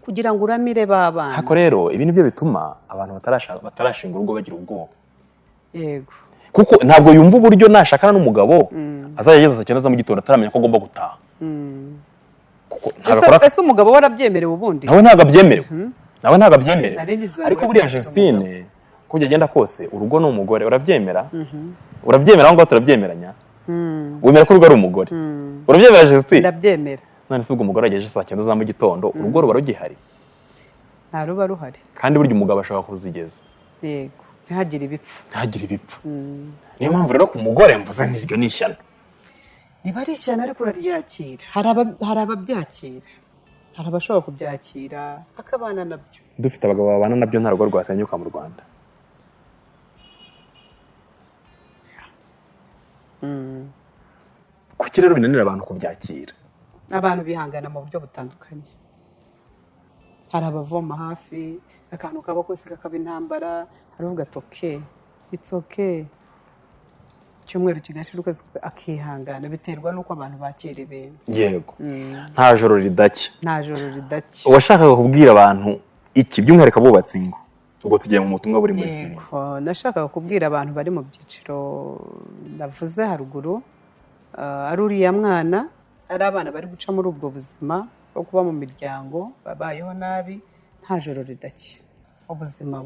kugira ngo uramire babana. Hako rero ibi nibyo bituma abantu batarashinga urugo bagira ubwoba. Yego. Kuko ntabwo yumva uburyo nashakana n'umugabo azageza saa 9 za mu gitondo ataramenya ko agomba gutaha. Kuko ese umugabo warabyemerewe ubundi? Nawe ntabwo abyemerewe. Ariko buriya Justine ko agenda kose urugo n'umugore urabyemera? Urabyemera ngo turabyemeranya? Wemera ko urugo ari umugore? Urabyemera Justine? Ndabyemera. None se ubwo umugore agejeje saa 9 za mu gitondo urugo ruba rugihari? Nta ruba ruhari. Kandi burya umugabo ashobora kuzigeza. Yego. Ntihagire ibipfu. Niyo mpamvu rero ku mugore mvuze ntiryo nishyano. Niba ari ishyano ariko uraryakira. Hari ababyakira. Hari abashobora kubyakira akabana nabyo. Dufite abagabo babana nabyo nta rugo rwasenyuka mu Rwanda. Kuki rero binanira abantu kubyakira? Abantu bihangana mu buryo butandukanye. Hari abavoma hafi akantu kaba kose kakaba intambara, aravuga ati okay, it's okay. Cyumweru kigashira akihangana biterwa nuko abantu bakira ibintu. Yego. Nta joro ridake. Washakaga kubwira abantu iki by'umwihariko abubatse ingo? Ubwo tugiye mu mutumwa buri muri filime. Yego, nashakaga kubwira abantu bari mu byiciro ndavuze haruguru, ari uriya mwana, ari abana bari guca muri ubwo buzima bwo kuba mu miryango babayeho nabi, nta joro ridake. Ubuzima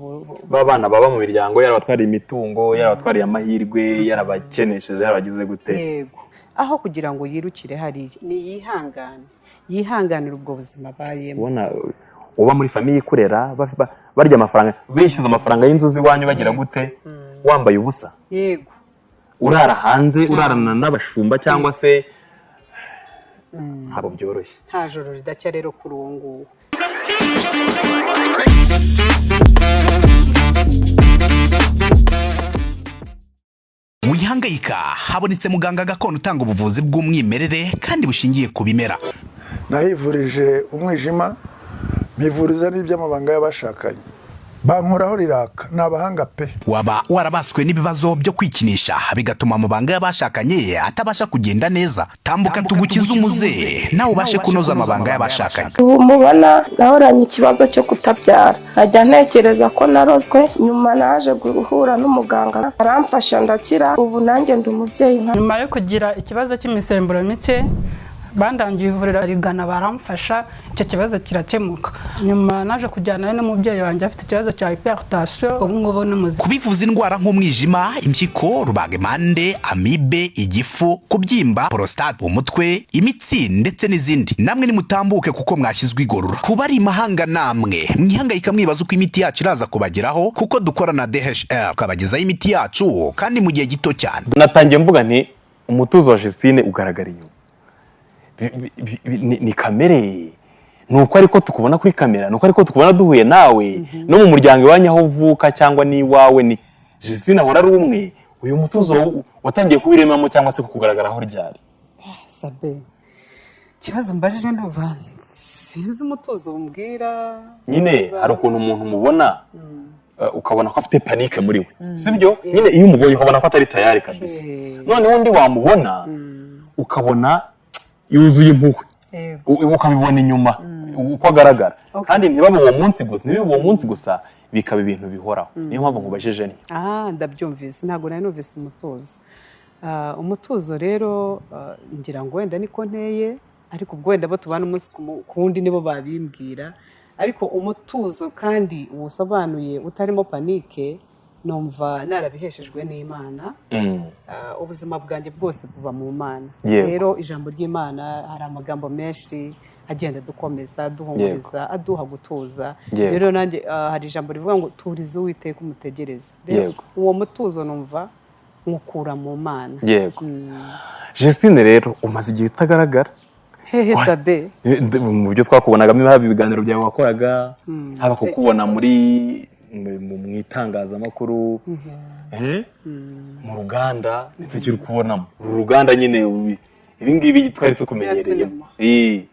babana baba mu miryango yarabatwariye imitungo, yarabatwariye amahirwe, yarabakenesheje, yarabagize gute. Yego. Aho kugira ngo yirukire hari ni yihanganira ubwo buzima bayemo. Ubona uba muri famiye ikurera barya amafaranga, bishyuza amafaranga y'inzuzi wanyu bagira gute, wambaye ubusa. Yego. Urara hanze, urarana n'abashumba cyangwa se ntabwo byoroshye. Nta joro ridacya rero kuri uwo nguwo. Wihangayika, habonetse muganga gakondo utanga ubuvuzi bw'umwimerere kandi bushingiye ku bimera. Nahivurije umwijima, mpivuriza n'iby'amabanga y'abashakanye. Bankoraho riraka nabahanga pe. Waba warabaswe n'ibibazo byo kwikinisha bigatuma amabanga y'abashakanye atabasha kugenda neza. Tambuka tugukiza umuze nawe ubashe kunoza amabanga y'abashakanye. Ubu mubona nahoranye ikibazo cyo kutabyara. Najya ntekereza ko narozwe, nyuma naje guhura n'umuganga aramfasha ndakira. Ubu nanjye ndi umubyeyi. Nyuma yo kugira ikibazo cy'imisemburo mike bandangiye ivuriro rigana baramfasha, icyo kibazo kirakemuka. Nyuma naje kujyana n'umubyeyi wanjye afite ikibazo cya hypertension, ubu ngubu n'umuzi. Kubivuza indwara nk'umwijima, impyiko, rubagimpande, amibe, igifu, kubyimba, prostate, umutwe, imitsi ndetse n'izindi. Namwe nimutambuke kuko mwashyizwe igorora. Kuba ari imahanga namwe mwihangayika mwibaza uko imiti yacu iraza kubageraho, kuko dukora na DHR kabagezaho imiti yacu kandi mu gihe gito cyane. Natangiye mvuga nti umutuzo wa Justine ugaragara inyuma. Ni kamere, nuko ariko tukubona kuri kamera, nuko ariko tukubona duhuye nawe no mu muryango iwanyu aho uvuka cyangwa ni wawe, ni Justine ahora ari umwe. Uyu mutuzo watangiye kubiremamo cyangwa se kukugaragaraho ryari? Sabe, kibazo mbajije ndumva sinzi umutuzo umbwira. Nyine hari ukuntu umuntu mubona ukabona ko afite panike muri we, sibyo? Nyine iyo umubonye ukabona ko atari tayari kabisa. None wundi wamubona ukabona yuzuye impuhwe, ukabibona inyuma uko agaragara. Kandi ntibabe uwo munsi gusa, bikaba ibintu bihoraho. Niyo mpamvu nkubajije ni ndabyumvise, ntabwo nari numvise umutuzo. Umutuzo rero ngira ngo wenda niko nteye, ariko ubwo wenda bo tubana umunsi ku wundi nibo babimbwira. Ariko umutuzo kandi usobanuye utarimo panike, numva narabiheshejwe n'Imana. Ubuzima bwanjye bwose buba mu Mana. Rero ijambo ry'Imana hari amagambo menshi agenda dukomeza, duhumuriza, aduha gutuza. Rero nanjye hari ijambo rivuga ngo turize Uwiteka umutegereze. Rero uwo mutuzo numva nkukura mu Mana. Yego. Justine rero umaze igihe utagaragara. Hehe Sabe. Mu byo twakubonagamo haba ibiganiro byawe wakoraga, haba kukubona muri mu itangazamakuru, mu ruganda tukiri kubonamo uruganda nyine ibi ngibi twari tukumenyereye.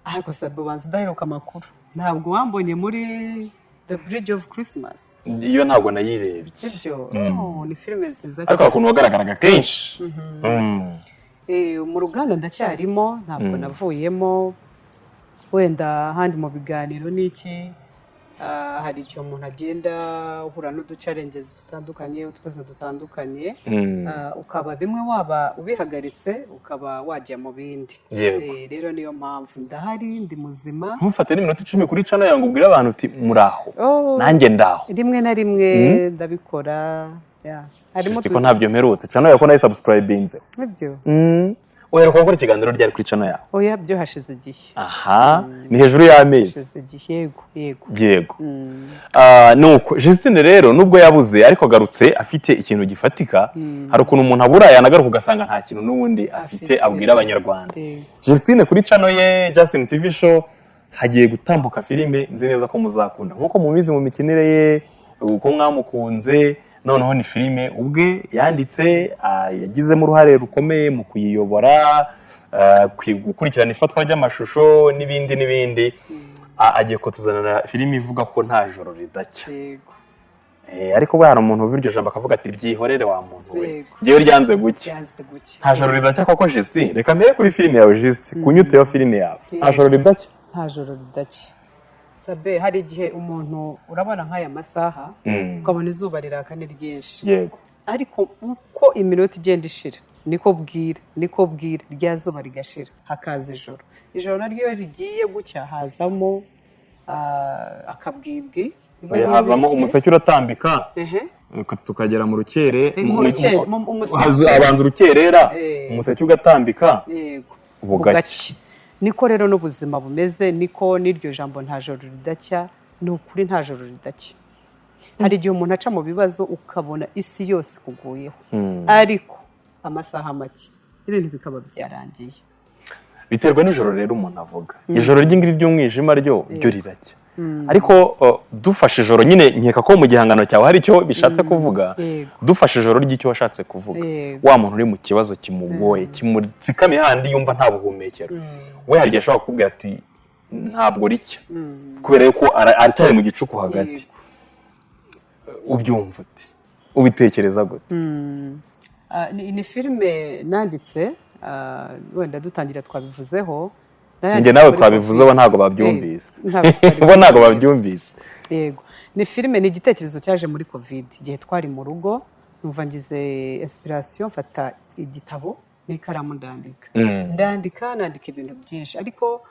Ariko Sabe banza udaheruka amakuru, ntabwo wambonye muri The Bridge of Christmas? Iyo ntabwo nayirebye. Ibyo ni filime nziza. Ariko akuntu wagaragaraga kenshi. Mu ruganda ndacyarimo, ntabwo navuyemo. wenda handi mu biganiro n'iki hari icyo umuntu agenda uhura n'uduchallenges dutandukanye utwibazo dutandukanye ukaba bimwe waba ubihagaritse ukaba wajya mu bindi rero niyo mpamvu ndahari ndi muzima ntufate n'iminota 10 kuri channel yangu ubwira abantu uti muraho nanjye ndaho rimwe na rimwe ndabikora harimo ko ntabyo mperutse channel yako nayi subscribinze nibyo oya ko gukora ikiganiro ryari kuri channel yawe oya byo hashize igihe ni hejuru y'amezi hashize igihe yego nuko Justine rero nubwo yabuze ariko agarutse afite ikintu gifatika hari ukuntu umuntu abura yanagaruka ugasanga nta kintu n'ubundi afite abwira abanyarwanda Justine kuri channel ye Justin TV show hagiye gutambuka filime nzi neza ko muzakunda nkuko mubizi mu mikinire ye uko mwamukunze noneho ni filime ubwe yanditse yagizemo uruhare rukomeye mu kuyiyobora gukurikirana ifatwa ry'amashusho n'ibindi agiye kutuzanira filime ivuga ko nta joro ridacya ariko bwana umuntu uva iryo jambo akavuga ati byihorere wa muntu we ngewe ryanze guke nta joro ridacya koko Justine reka mbere kuri filime yawe Justine kunyuteho filime yawe nta joro ridacya nta joro ridacya Sabe hari igihe umuntu urabona nk'aya masaha ukabona izuba riraka ni ryinshi yego ariko uko iminota igenda ishira niko bwira rya zuba rigashira hakaza ijoro naryo rigiye gucya hazamo akabwibwi hazamo umuseke uratambika tukagera mu rukere abanza urukerera umuseke ugatambika bugacya niko rero n'ubuzima bumeze niko n'iryo jambo nta joro ridacya ni ukuri nta joro ridacya hari igihe umuntu aca mu bibazo ukabona isi yose kuguyeho ariko amasaha make ibintu bikaba byarangiye biterwa n'ijoro rero umuntu avuga ijoro ry'ingiri ry'umwijima ryo riracya ariko dufashe ijoro nyine nkeka ko mu gihangano cyawe hari icyo bishatse kuvuga dufashe ijoro ry'icyo washatse kuvuga wa muntu uri mu kibazo kimugoye kimutsikamiye handi yumva nta buhumekero we hari igihe ashobora kukubwira ati ntabwo ricya kubera yuko aracyari mu gicuku hagati ubyumva uti ubitekereza gute ni filime nanditse wenda dutangira twabivuzeho njye nawe twabivuzeho ntabwo babyumvise bo ntabwo babyumvise yego ni filime ni igitekerezo cyaje muri covid igihe twari mu rugo numva ngize inspiration mfata igitabo n'ikaramu ndandika ibintu byinshi ariko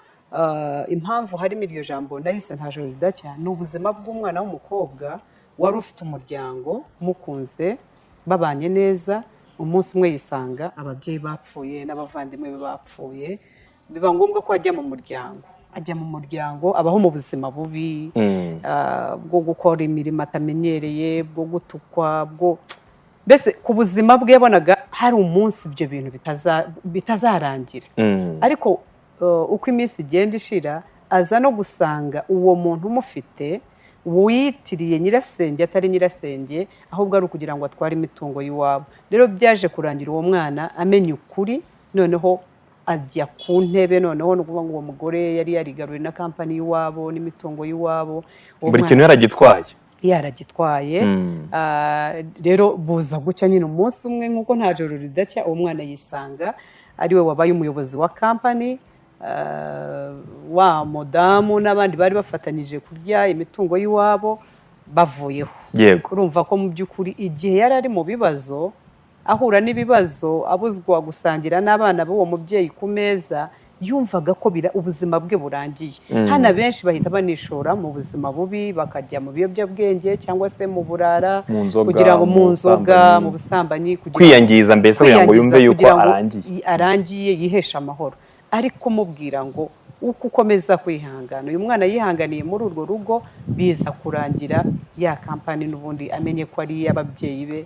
impamvu harimo iryo jambo ndahise nta joro ridacya ni ubuzima bw'umwana w'umukobwa wari ufite umuryango umukunze babanye neza umunsi umwe yisanga ababyeyi bapfuye n'abavandimwe be bapfuye biba ngombwa ko ajya mu muryango abaho mu buzima bubi bwo gukora imirimo atamenyereye bwo gutukwa mbese ku buzima bwe yabonaga hari umunsi ibyo bintu bitazarangira ariko uko iminsi igenda ishira aza no gusanga uwo muntu umufite wiyitiriye nyirasenge atari nyirasenge ahubwo ari ukugira ngo atware imitungo y'iwabo rero byaje kurangira uwo mwana amenya ukuri noneho ajya ku ntebe noneho ni ukuvuga ngo uwo mugore yari yarigaruriye na kampani y'iwabo n'imitungo y'iwabo buri kintu yaragitwaye rero buza gucya nyine umunsi umwe nk'uko nta joro ridacya uwo mwana yisanga ariwe wabaye umuyobozi wa kampani wa mudamu n'abandi bari bafatanyije kurya imitungo y'iwabo bavuyeho urumva ko mu by'ukuri igihe yari ari mu bibazo ahura n'ibibazo abuzwa gusangira n'abana b'uwo mubyeyi ku meza yumvaga ko ubuzima bwe burangiye hano benshi bahita banishora mu buzima bubi bakajya mu biyobyabwenge cyangwa se mu burara kugira ngo mu nzoga mu busambanyi kwiyangiza mbese kugira ngo yumve yuko arangiye yihesha amahoro ariko mubwira ngo uko ukomeza kwihangana uyu mwana yihanganiye muri urwo rugo biza kurangira ya kampani n'ubundi amenye ko ari iy'ababyeyi be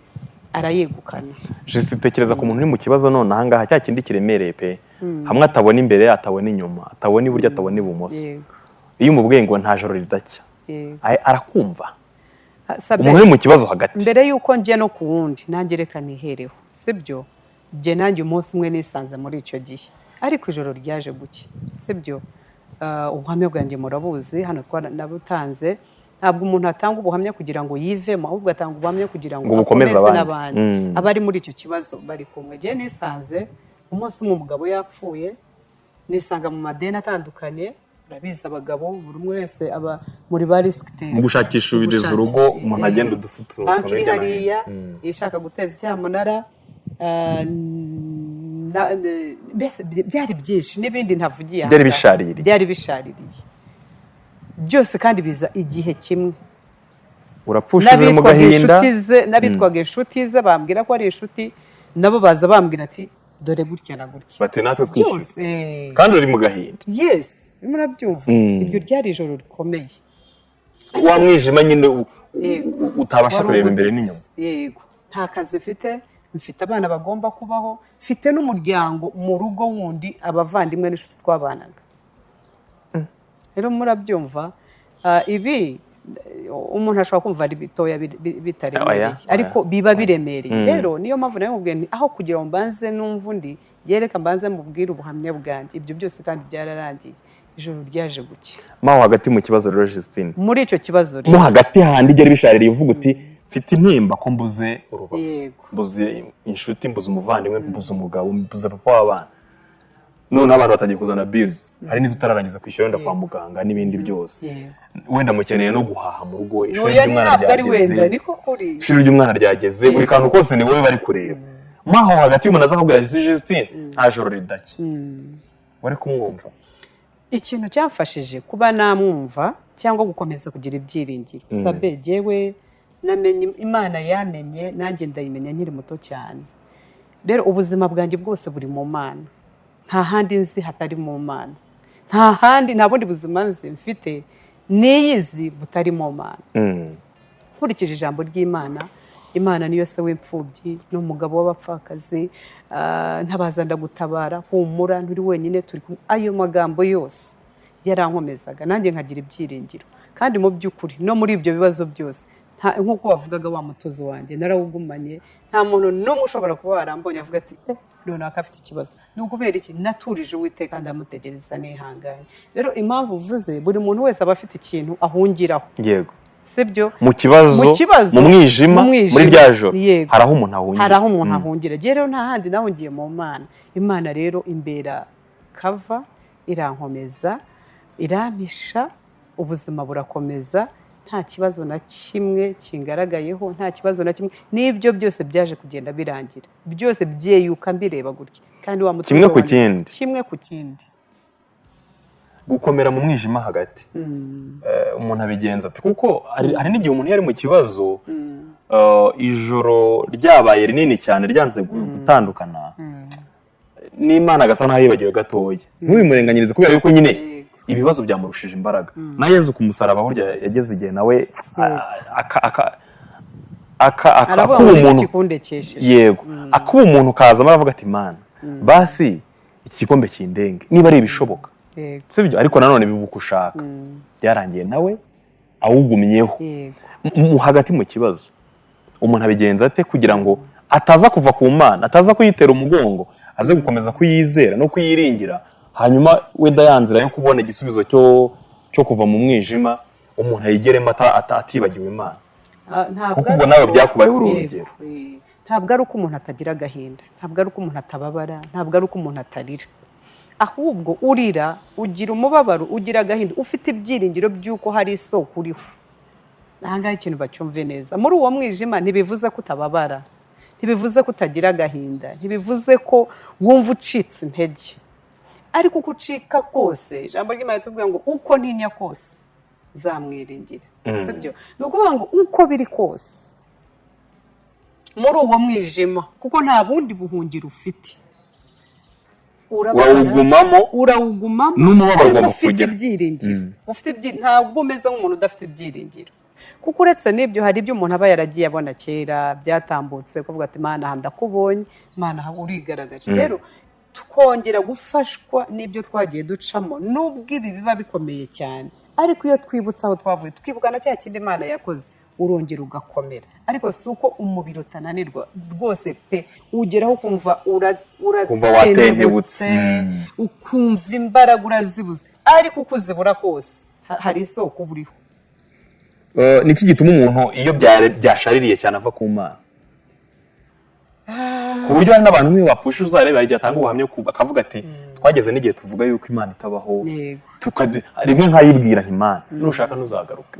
arayegukana. Justine tekereza ku muntu uri mu kibazo none ahangaha cya kindi kiremereye pe hamwe atabona imbere atabona inyuma atabona iburyo atabona ibumoso iyo umubwiye ngo nta joro ridacya arakumva umuntu uri mu kibazo hagati mbere yuko njye no ku wundi nanjye reka nihereho sibyo njye nanjye umunsi umwe nisanze muri icyo gihe ariko ijoro ryaje guke sibyo ubuhamya bwanjye murabuzi hano twanabutanze ntabwo umuntu atanga ubuhamya kugira ngo yivemo ahubwo atanga ubuhamya kugira ngo akomeze n'abandi abari muri icyo kibazo bari kumwe njye nisanze umunsi umwe umugabo yapfuye nisanga mu madeni atandukanye urabizi abagabo buri umwe wese aba muri ba risikiteri mu gushakisha ubideza urugo umuntu agenda udufutse banki iri hariya ishaka guteza icyamunara mbese byari byinshi n'ibindi ntavugiye byari bishaririye byose kandi biza igihe kimwe urapfushije mu gahinda n'abitwaga inshuti ze bambwira ko ari inshuti nabo baza bambwira ati dore gutya na gutya bati natwe twishyura kandi uri mu gahinda yes murabyumva iryo ryari ijoro rikomeye wa mwijima nyine utabasha kureba imbere n'inyuma yego nta kazi mfite abana bagomba kubaho mfite n'umuryango mu rugo wundi abavandimwe n'inshuti twabanaga rero murabyumva ibi umuntu ashobora kumva ari bitoya bitaremereye ariko biba biremereye rero niyo mpamvu nawe mubwiye nti aho kugira ngo mbanze numva undi yereka mbanze mubwire ubuhamya bwanjye ibyo byose kandi byararangiye ijoro ryaje gucya maho hagati mu kibazo rero Justine muri icyo kibazo rero mo hagati handi igera bishaririye uvuga uti mfite intimba ko mbuze urubavu mbuze inshuti mbuze umuvandimwe mbuze umugabo mbuze papa w'abana none abantu batangiye kuzana bills hari n'izo utararangiza kwishyura wenda kwa muganga n'ibindi byose wenda mukeneye no guhaha mu rugo ishuri ry'umwana ryageze buri kantu kose ni wowe bari kureba maho hagati y'umuntu aza akubwira Justine nta joro ridacya wari kumwumva ikintu cyamfashije kuba namwumva cyangwa gukomeza kugira ibyiringiro sabe jewe namenye Imana yamenye nanjye ndayimenya nkiri muto cyane rero ubuzima bwanjye bwose buri mu Mana nta handi nzi hatari mu Mana nta bundi buzima nzi mfite niyizi butari mu Mana nkurikije ijambo ry'Imana Imana niyo se w'imfubyi n'umugabo w'abapfakazi ntabaza ndagutabara humura nturi wenyine turi ayo magambo yose yarankomezaga nanjye nkagira ibyiringiro kandi mu by'ukuri no muri ibyo bibazo byose nk'uko wavugaga wa mutozo wanjye narawugumanye nta muntu n'umwe ushobora kuba warambonye avuga ati runaka afite ikibazo ni ukubera iki naturije Uwiteka ndamutegereza nihanganye rero impamvu uvuze buri muntu wese aba afite ikintu ahungiraho yego sibyo mu kibazo mu mwijima muri rya joro hari aho umuntu ahungira rero nta handi nahungiye mu Mana Imana rero imbera kava irankomeza irampisha ubuzima burakomeza nta kibazo na kimwe kingaragayeho nta kibazo na kimwe n'ibyo byose byaje kugenda birangira byose byeyuka mbireba gutya kandi wa kimwe ku kindi gukomera mu mwijima hagati umuntu abigenza ati kuko hari n'igihe umuntu yari mu kibazo ijoro ryabaye rinini cyane ryanze gutandukana n'Imana agasa n'aho yibagiwe gatoya ntubimurenganyirize kubera yuko nyine ibibazo byamurushije imbaraga na Yezu ku musaraba burya yageze igihe nawe akuba umuntu yego akuba umuntu kaza aravuga ati Mana basi iki gikombe kindenge niba ari ibishoboka sibyo ariko nanone bibuka ushaka byarangiye nawe awugumyeho hagati mu kibazo umuntu abigenza ate kugira ngo ataza kuva ku Mana ataza kuyitera umugongo aze gukomeza kuyizera no kuyiringira hanyuma wenda yanzira yo kubona igisubizo cyo kuva mu mwijima umuntu ayigeremo atibagiwe Imana kuko ubwo nawe byakubayeho urugero ntabwo ari uko umuntu atagira agahinda ntabwo ari uko umuntu atababara ntabwo ari uko umuntu atarira ahubwo urira ugira umubabaro ugira agahinda ufite ibyiringiro by'uko hari isoko uriho ahangaha ikintu bacyumve neza muri uwo mwijima ntibivuze ko utababara ntibivuze ko utagira agahinda ntibivuze ko wumva ucitse intege ariko uko ucika kose ijambo ry'Imana tuvuga ngo uko ntinya kose zamwiringira sibyo ni ukuvuga ngo uko biri kose muri uwo mwijima kuko nta bundi buhungiro ufite urawugumamo n'umubabaro ufite ibyiringiro ntabwo umeze nk'umuntu udafite ibyiringiro kuko uretse n'ibyo hari ibyo umuntu aba yaragiye abona kera byatambutse kuvuga ati Mana ndakubonye Mana urigaragaje rero tukongera gufashwa n'ibyo twagiye ducamo nubwo ibi biba bikomeye cyane ariko iyo twibutse aho twavuye twibuka na cya kindi Imana yakoze urongera ugakomera ariko si uko umubiri utananirwa rwose pe ugeraho ukumva uratentebutse ukumva imbaraga urazibuze ariko uko uzibura kose hari isoko buriho niki gituma umuntu iyo byashaririye cyane ava ku Mana ku buryo hari n'abantu nk'iyo bapfusha uzareba igihe atanga ubuhamya akavuga ati twageze n'igihe tuvuga yuko Imana itabaho Yego. rimwe nkayibwira nti Imana nushaka ntuzagaruka.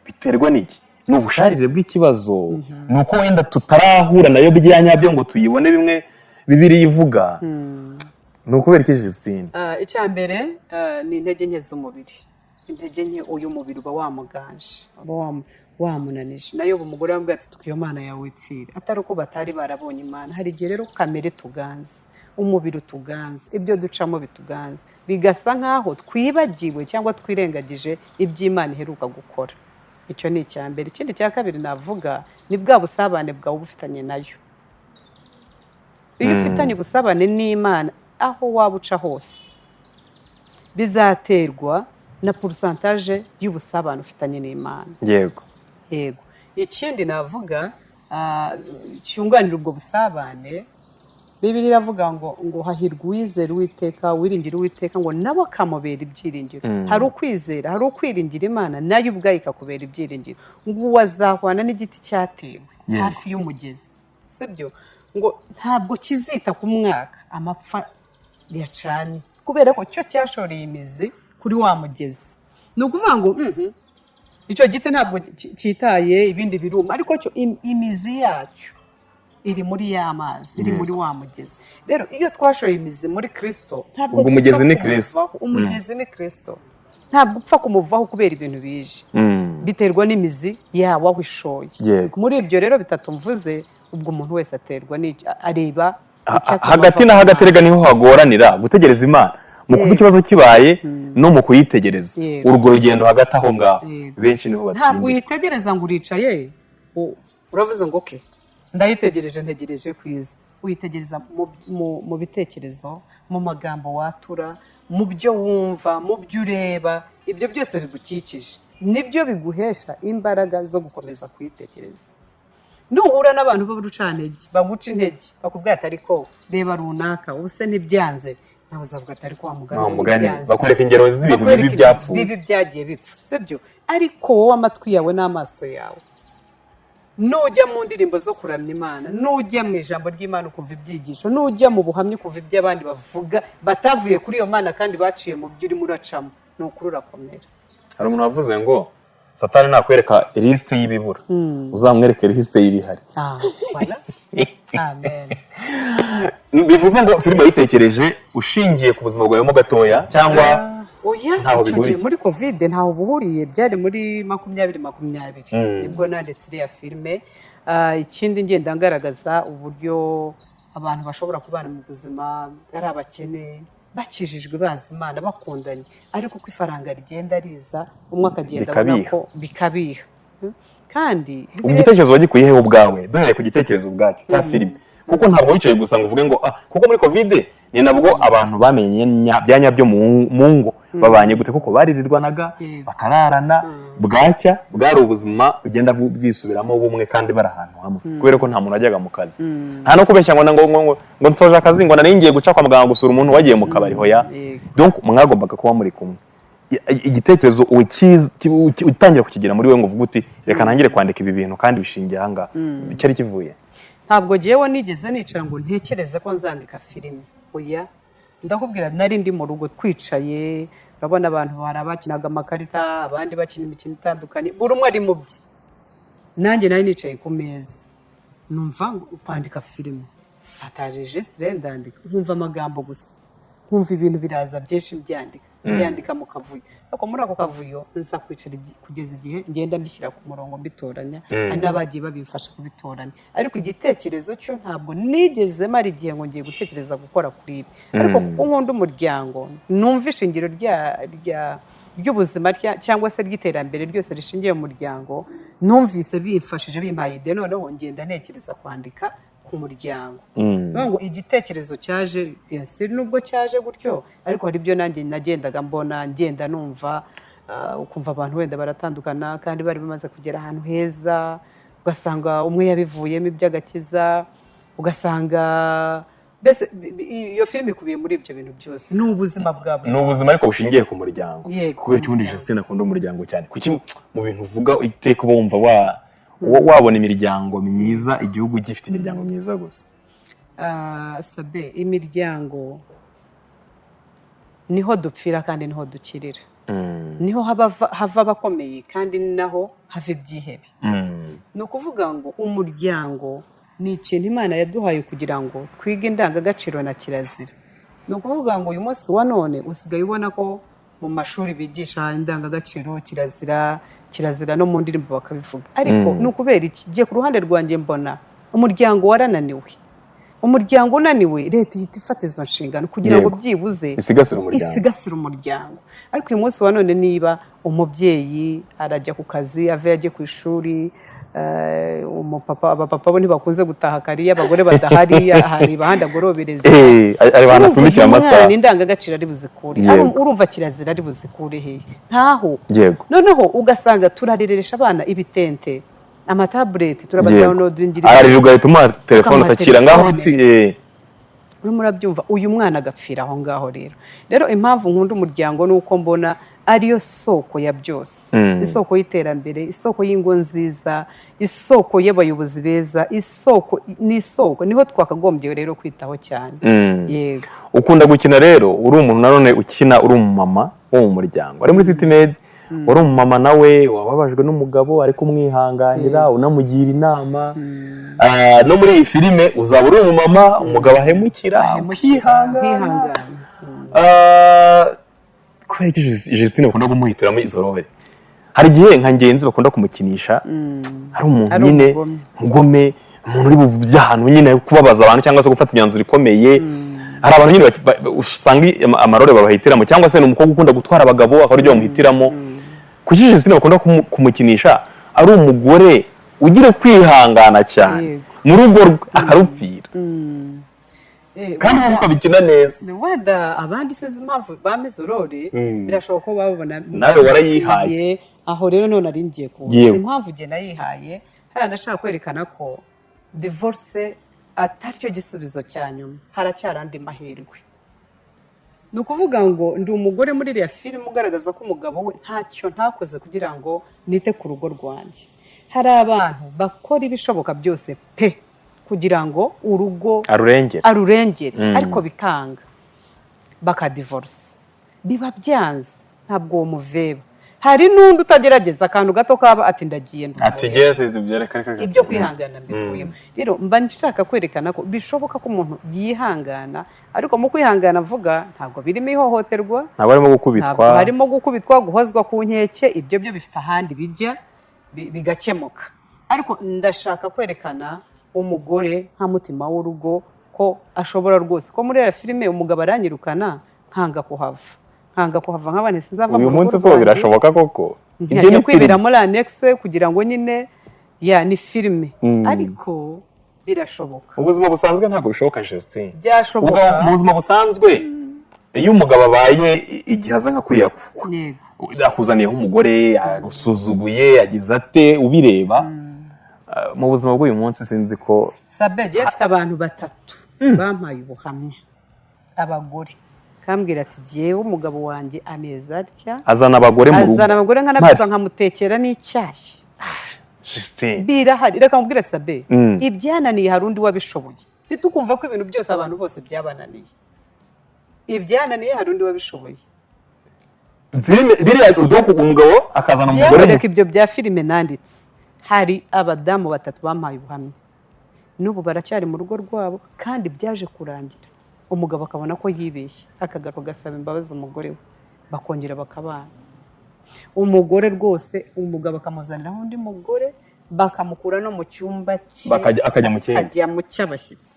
Biterwa n'iki? Ni ubusharire bw'ikibazo, ni uko wenda tutarahura nayo bya nyabyo ngo tuyibone bimwe Bibiliya ivuga. Ni ukubera iki Justine? Icya mbere ni intege nke z'umubiri. Intege nke uyu mubiri uba wamuganje, uba wamunanije. Nayo umugore yambwiye ati twiyo Mana yawe itsira. Atari uko batari barabonye Imana. Hari igihe rero kamere tuganze, umubiri utuganze, ibyo ducamo bituganze, bigasa nkaho twibagiwe cyangwa twirengagije iby'Imana iheruka gukora. Icyo ni icya mbere. Ikindi cya kabiri navuga ni bwa busabane bwawe ubufitanye nayo. Iyo ufitanye ubusabane n'Imana aho waba uca hose, bizaterwa na pourcentage y'ubusabane ufitanye n'Imana. Yego. Yego. Ikindi navuga cyunganira ubwo busabane, Bibiliya iravuga ngo hahirwa uwizera Uwiteka, wiringira Uwiteka ngo nawe akamubera ibyiringiro. Hari ukwizera, hari ukwiringira Imana nayo ubwayo ikakubera ibyiringiro. Ngo wazahwana n'igiti cyatewe hafi y'umugezi, sibyo? Ngo ntabwo kizita ku mwaka amapfa yacanye, kubera ko cyo cyashoreye imizi kuri wa mugezi. Ni ukuvuga ngo icyo giti ntabwo cyitaye ibindi biruma, ariko cyo imizi yacyo iri muri ya mazi, iri muri wa mugezi. Rero iyo twashoye imizi muri Kristo, ntabwo umugezi ni Kristo. Umugezi ni Kristo. Ntabwo upfa kumuvaho kubera ibintu bije. Biterwa n'imizi yawe aho ishoye. Muri ibyo rero bitatu mvuze, ubwo umuntu wese aterwa areba hagati na hagati. Rega niho hagoranira gutegereza Imana mu kuba ikibazo kibaye no mu kuyitegereza. Urwo rugendo hagati aho ngaho benshi niho batsinda. Ntabwo uyitegereza ngo uricaye uravuze ngo okay, ndayitegereje ntegereje kwiza. Uyitegereza mu bitekerezo, mu magambo watura, mu byo wumva, mu byo ureba. Ibyo byose bigukikije nibyo biguhesha imbaraga zo gukomeza kuyitekereza. Nuhura n'abantu b'urucantege baguca intege, bakubwira ati ariko reba runaka ubuse ntibyanze, nawe uzavuga ati ariko mugani bakwereka ingero z'ibintu bibi byapfuye, bibi byagiye bipfa, sibyo? Ariko wowe amatwi yawe n'amaso yawe nujya mu ndirimbo zo kuramya Imana, nujya mu ijambo ry'Imana ukumva ibyigisho, nujya mu buhamya ukumva ibyo abandi bavuga batavuye kuri iyo Mana kandi baciye mu byo urimo uracamo, ni ukuri urakomera. Hari umuntu wavuze ngo Satani nakwereka liste y'ibibura, uzamwereke liste y'ibihari. Voilà. Amen. Bivuze ngo filime yitekereje ushingiye ku buzima bwawe mo gatoya cyangwa ntaho bihuriye. Muri Covid ntaho buhuriye, byari muri 2020 nibwo nanditse iriya filime. Ikindi ngenda ngaragaza uburyo abantu bashobora kubana mu buzima ari abakene, bakijijwe bazi Imana, bakundanye, ariko ko ifaranga rigenda riza umwe akagenda abonako bikabiha. Kandi igitekerezo wagikuye he ubwawe? Duhereye ku gitekerezo ubwacyo cya filime, kuko ntabwo wicaye gusa ngo uvuge ngo kuko muri Covid ni nabwo abantu bamenye byanya byo mu ngo babanye gute, kuko baririrwanaga bakararana, bwacya bwari ubuzima bugenda bwisubiramo bumwe kandi bari ahantu hamwe, kubera ko nta muntu wajyaga mu kazi. Nta no kubeshya ngo nsoje akazi ngo nari ngiye guca kwa muganga gusura umuntu wagiye mu kabari hoya. Donc mwagombaga kuba muri kumwe. Igitekerezo utangira kukigira muri we ngo uvuge uti reka ntangire kwandika ibi bintu kandi bishingiye ahanga, cyari kivuye? Ntabwo jewe nigeze nicara ngo ntekereze ko nzandika filime. Oya, ndakubwira nari ndi mu rugo twicaye, urabona abantu barabakinaga amakarita, abandi bakina imikino itandukanye, buri umwe ari mu bye. Nanjye nari nicaye ku meza numva ngo upandika filime, fata registre ndandika, nkumva amagambo gusa, nkumva ibintu biraza byinshi byandika mu kavuyo. Ariko muri ako kavuyo nza kwicara kugeza igihe ngenda mbishyira ku murongo mbitoranya, kandi abagiye babifasha kubitoranya. Ariko igitekerezo cyo ntabwo nigeze mara igihe ngo ngiye gutekereza gukora kuri ibi. Ariko kuko nkunda umuryango, numva ishingiro ry'ubuzima cyangwa se ry'iterambere ryose rishingiye mu muryango, numvise bifashije bimpaye ide, noneho ngenda ntekereza kwandika ku muryango. Ngo igitekerezo cyaje nubwo cyaje gutyo, ariko hari ibyo nanjye nagendaga mbona, ngenda numva, ukumva abantu wenda baratandukana kandi bari bamaze kugera ahantu heza, ugasanga umwe yabivuyemo iby'agakiza, ugasanga mbese iyo filime ikubiye muri ibyo bintu byose. Ni ubuzima bwabo, ni ubuzima ariko bushingiye ku muryango. Kubera cyundi Justine akunda umuryango cyane, kuki mu bintu uvuga iteka bumva wabona imiryango myiza, igihugu gifite imiryango myiza gusa? Sabe, imiryango niho dupfira kandi niho dukirira, niho hava abakomeye kandi ni naho hava ibyihebe. Ni ukuvuga ngo umuryango ni ikintu Imana yaduhaye kugira ngo twige indangagaciro na kirazira. Ni ukuvuga ngo uyu munsi wa none usigaye ubona ko mu mashuri bigisha indangagaciro, kirazira no mu ndirimbo bakabivuga, ariko ni ukubera iki? Giye ku ruhande rwanjye mbona umuryango warananiwe. Umuryango unaniwe, leta ihita ifata izo nshingano kugira ngo byibuze isigasire umuryango. Ariko uyu munsi wa none niba umubyeyi arajya ku kazi, ave ajye ku ishuri, abapapa bo ntibakunze gutaha kariya, abagore badahari, hari bahanda agorobereza, ari banasumbikira amasaha, indangagaciro ari buzikure, urumva kirazira ari buzikure hehe? Ntaho. Noneho ugasanga turareresha abana ibitente, amatabureti turabadownloadingira, ararirwa ituma telefone utakira ngaho urimo urabyumva. Uyu mwana agapfira aho ngaho. Rero impamvu nkunda umuryango ni uko mbona ariyo soko ya byose, isoko y'iterambere, isoko y'ingo nziza, isoko y'abayobozi beza, isoko niho twakagombye rero kwitaho cyane. Yego. Ukunda gukina rero, uri umuntu nanone ukina, uri umumama wo mu muryango, ari muri City Med, uri umumama nawe wababajwe n'umugabo ariko umwihanganira, unamugira inama. No muri iyi filime uzaba uri umumama, umugabo ahemukira, ukihangana. Kubera iki Justine bakunda kumuhitiramo izo role? Hari igihe nka Ngenzi bakunda kumukinisha hari umuntu nyine mugome, umuntu uri buvye ahantu nyine kubabaza abantu cyangwa se gufata imyanzuro ikomeye. Hari abantu nyine usanga amarore babahitiramo, cyangwa se n'umukobwa ukunda gutwara abagabo akaryo bamuhitiramo. Kuki Justine bakunda kumukinisha ari umugore ugira kwihangana cyane mu rugo akarupfira, kandi nkuko bikina neza. Wenda abandi se impamvu bameze urore, birashoboka ko babona nawe warayihaye. Aho rero none ari ngiye kuvuga impamvu ngiye nayihaye. Hari ndashaka kwerekana ko divorce atari cyo gisubizo cya nyuma, haracyari andi mahirwe. Ni ukuvuga ngo ndi umugore muri iriya filime ugaragaza ko umugabo we ntacyo ntakoze kugira ngo nite ku rugo rwanjye. Hari abantu bakora ibishoboka byose pe kugira ngo urugo arurengere, ariko bikanga, bakadivorce, biba byanze, ntabwo uwo muveba. Hari n'undi utagerageza akantu gato kaba ati ndagiye ibyo kwihangana mbivuyemo. Rero mba nshaka kwerekana ko bishoboka ko umuntu yihangana, ariko mu kwihangana avuga ntabwo birimo ihohoterwa, ntabwo harimo gukubitwa, guhozwa ku nkeke. Ibyo byo bifite ahandi bijya bigakemuka. Ariko ndashaka kwerekana umugore nka mutima w'urugo ko ashobora rwose, ko muri ya filime umugabo aranyirukana nkanga kuhava nk'abane sinzava uyu munsi so birashoboka koko njye kwibera muri annex kugira ngo nyine ni filime, ariko birashoboka. Ubuzima busanzwe ntabwo bishoboka Justine. Byashoboka mu buzima busanzwe iyo umugabo abaye igihe aza nka kwiyakwa, akuzaniyeho umugore, agusuzuguye, agize ate, ubireba mu buzima bw'uyu munsi sinzi ko Sabe afite abantu batatu bampaye ubuhamya, abagore kambwira ati jyewe umugabo wanjye ameza atya, azana abagore mu rugo, azana abagore nkanabyuka nkamutekera n'icyayi. Justine birahari. Reka mubwire Sabe, ibyananiye hari undi wabishoboye. Bitukumva ko ibintu byose abantu bose byabananiye. Ibyananiye hari undi wabishoboye. biriya udoko umugabo akazana umugore. Reka ibyo bya filime nanditse, hari abadamu batatu bampaye ubuhamya, n'ubu baracyari mu rugo rwabo, kandi byaje kurangira umugabo akabona ko yibeshye, akagaruka agasaba imbabazi umugore we, bakongera bakabana. Umugore rwose umugabo akamuzaniraho undi mugore, bakamukura no mu cyumba cye, akajya mu cy'abashyitsi,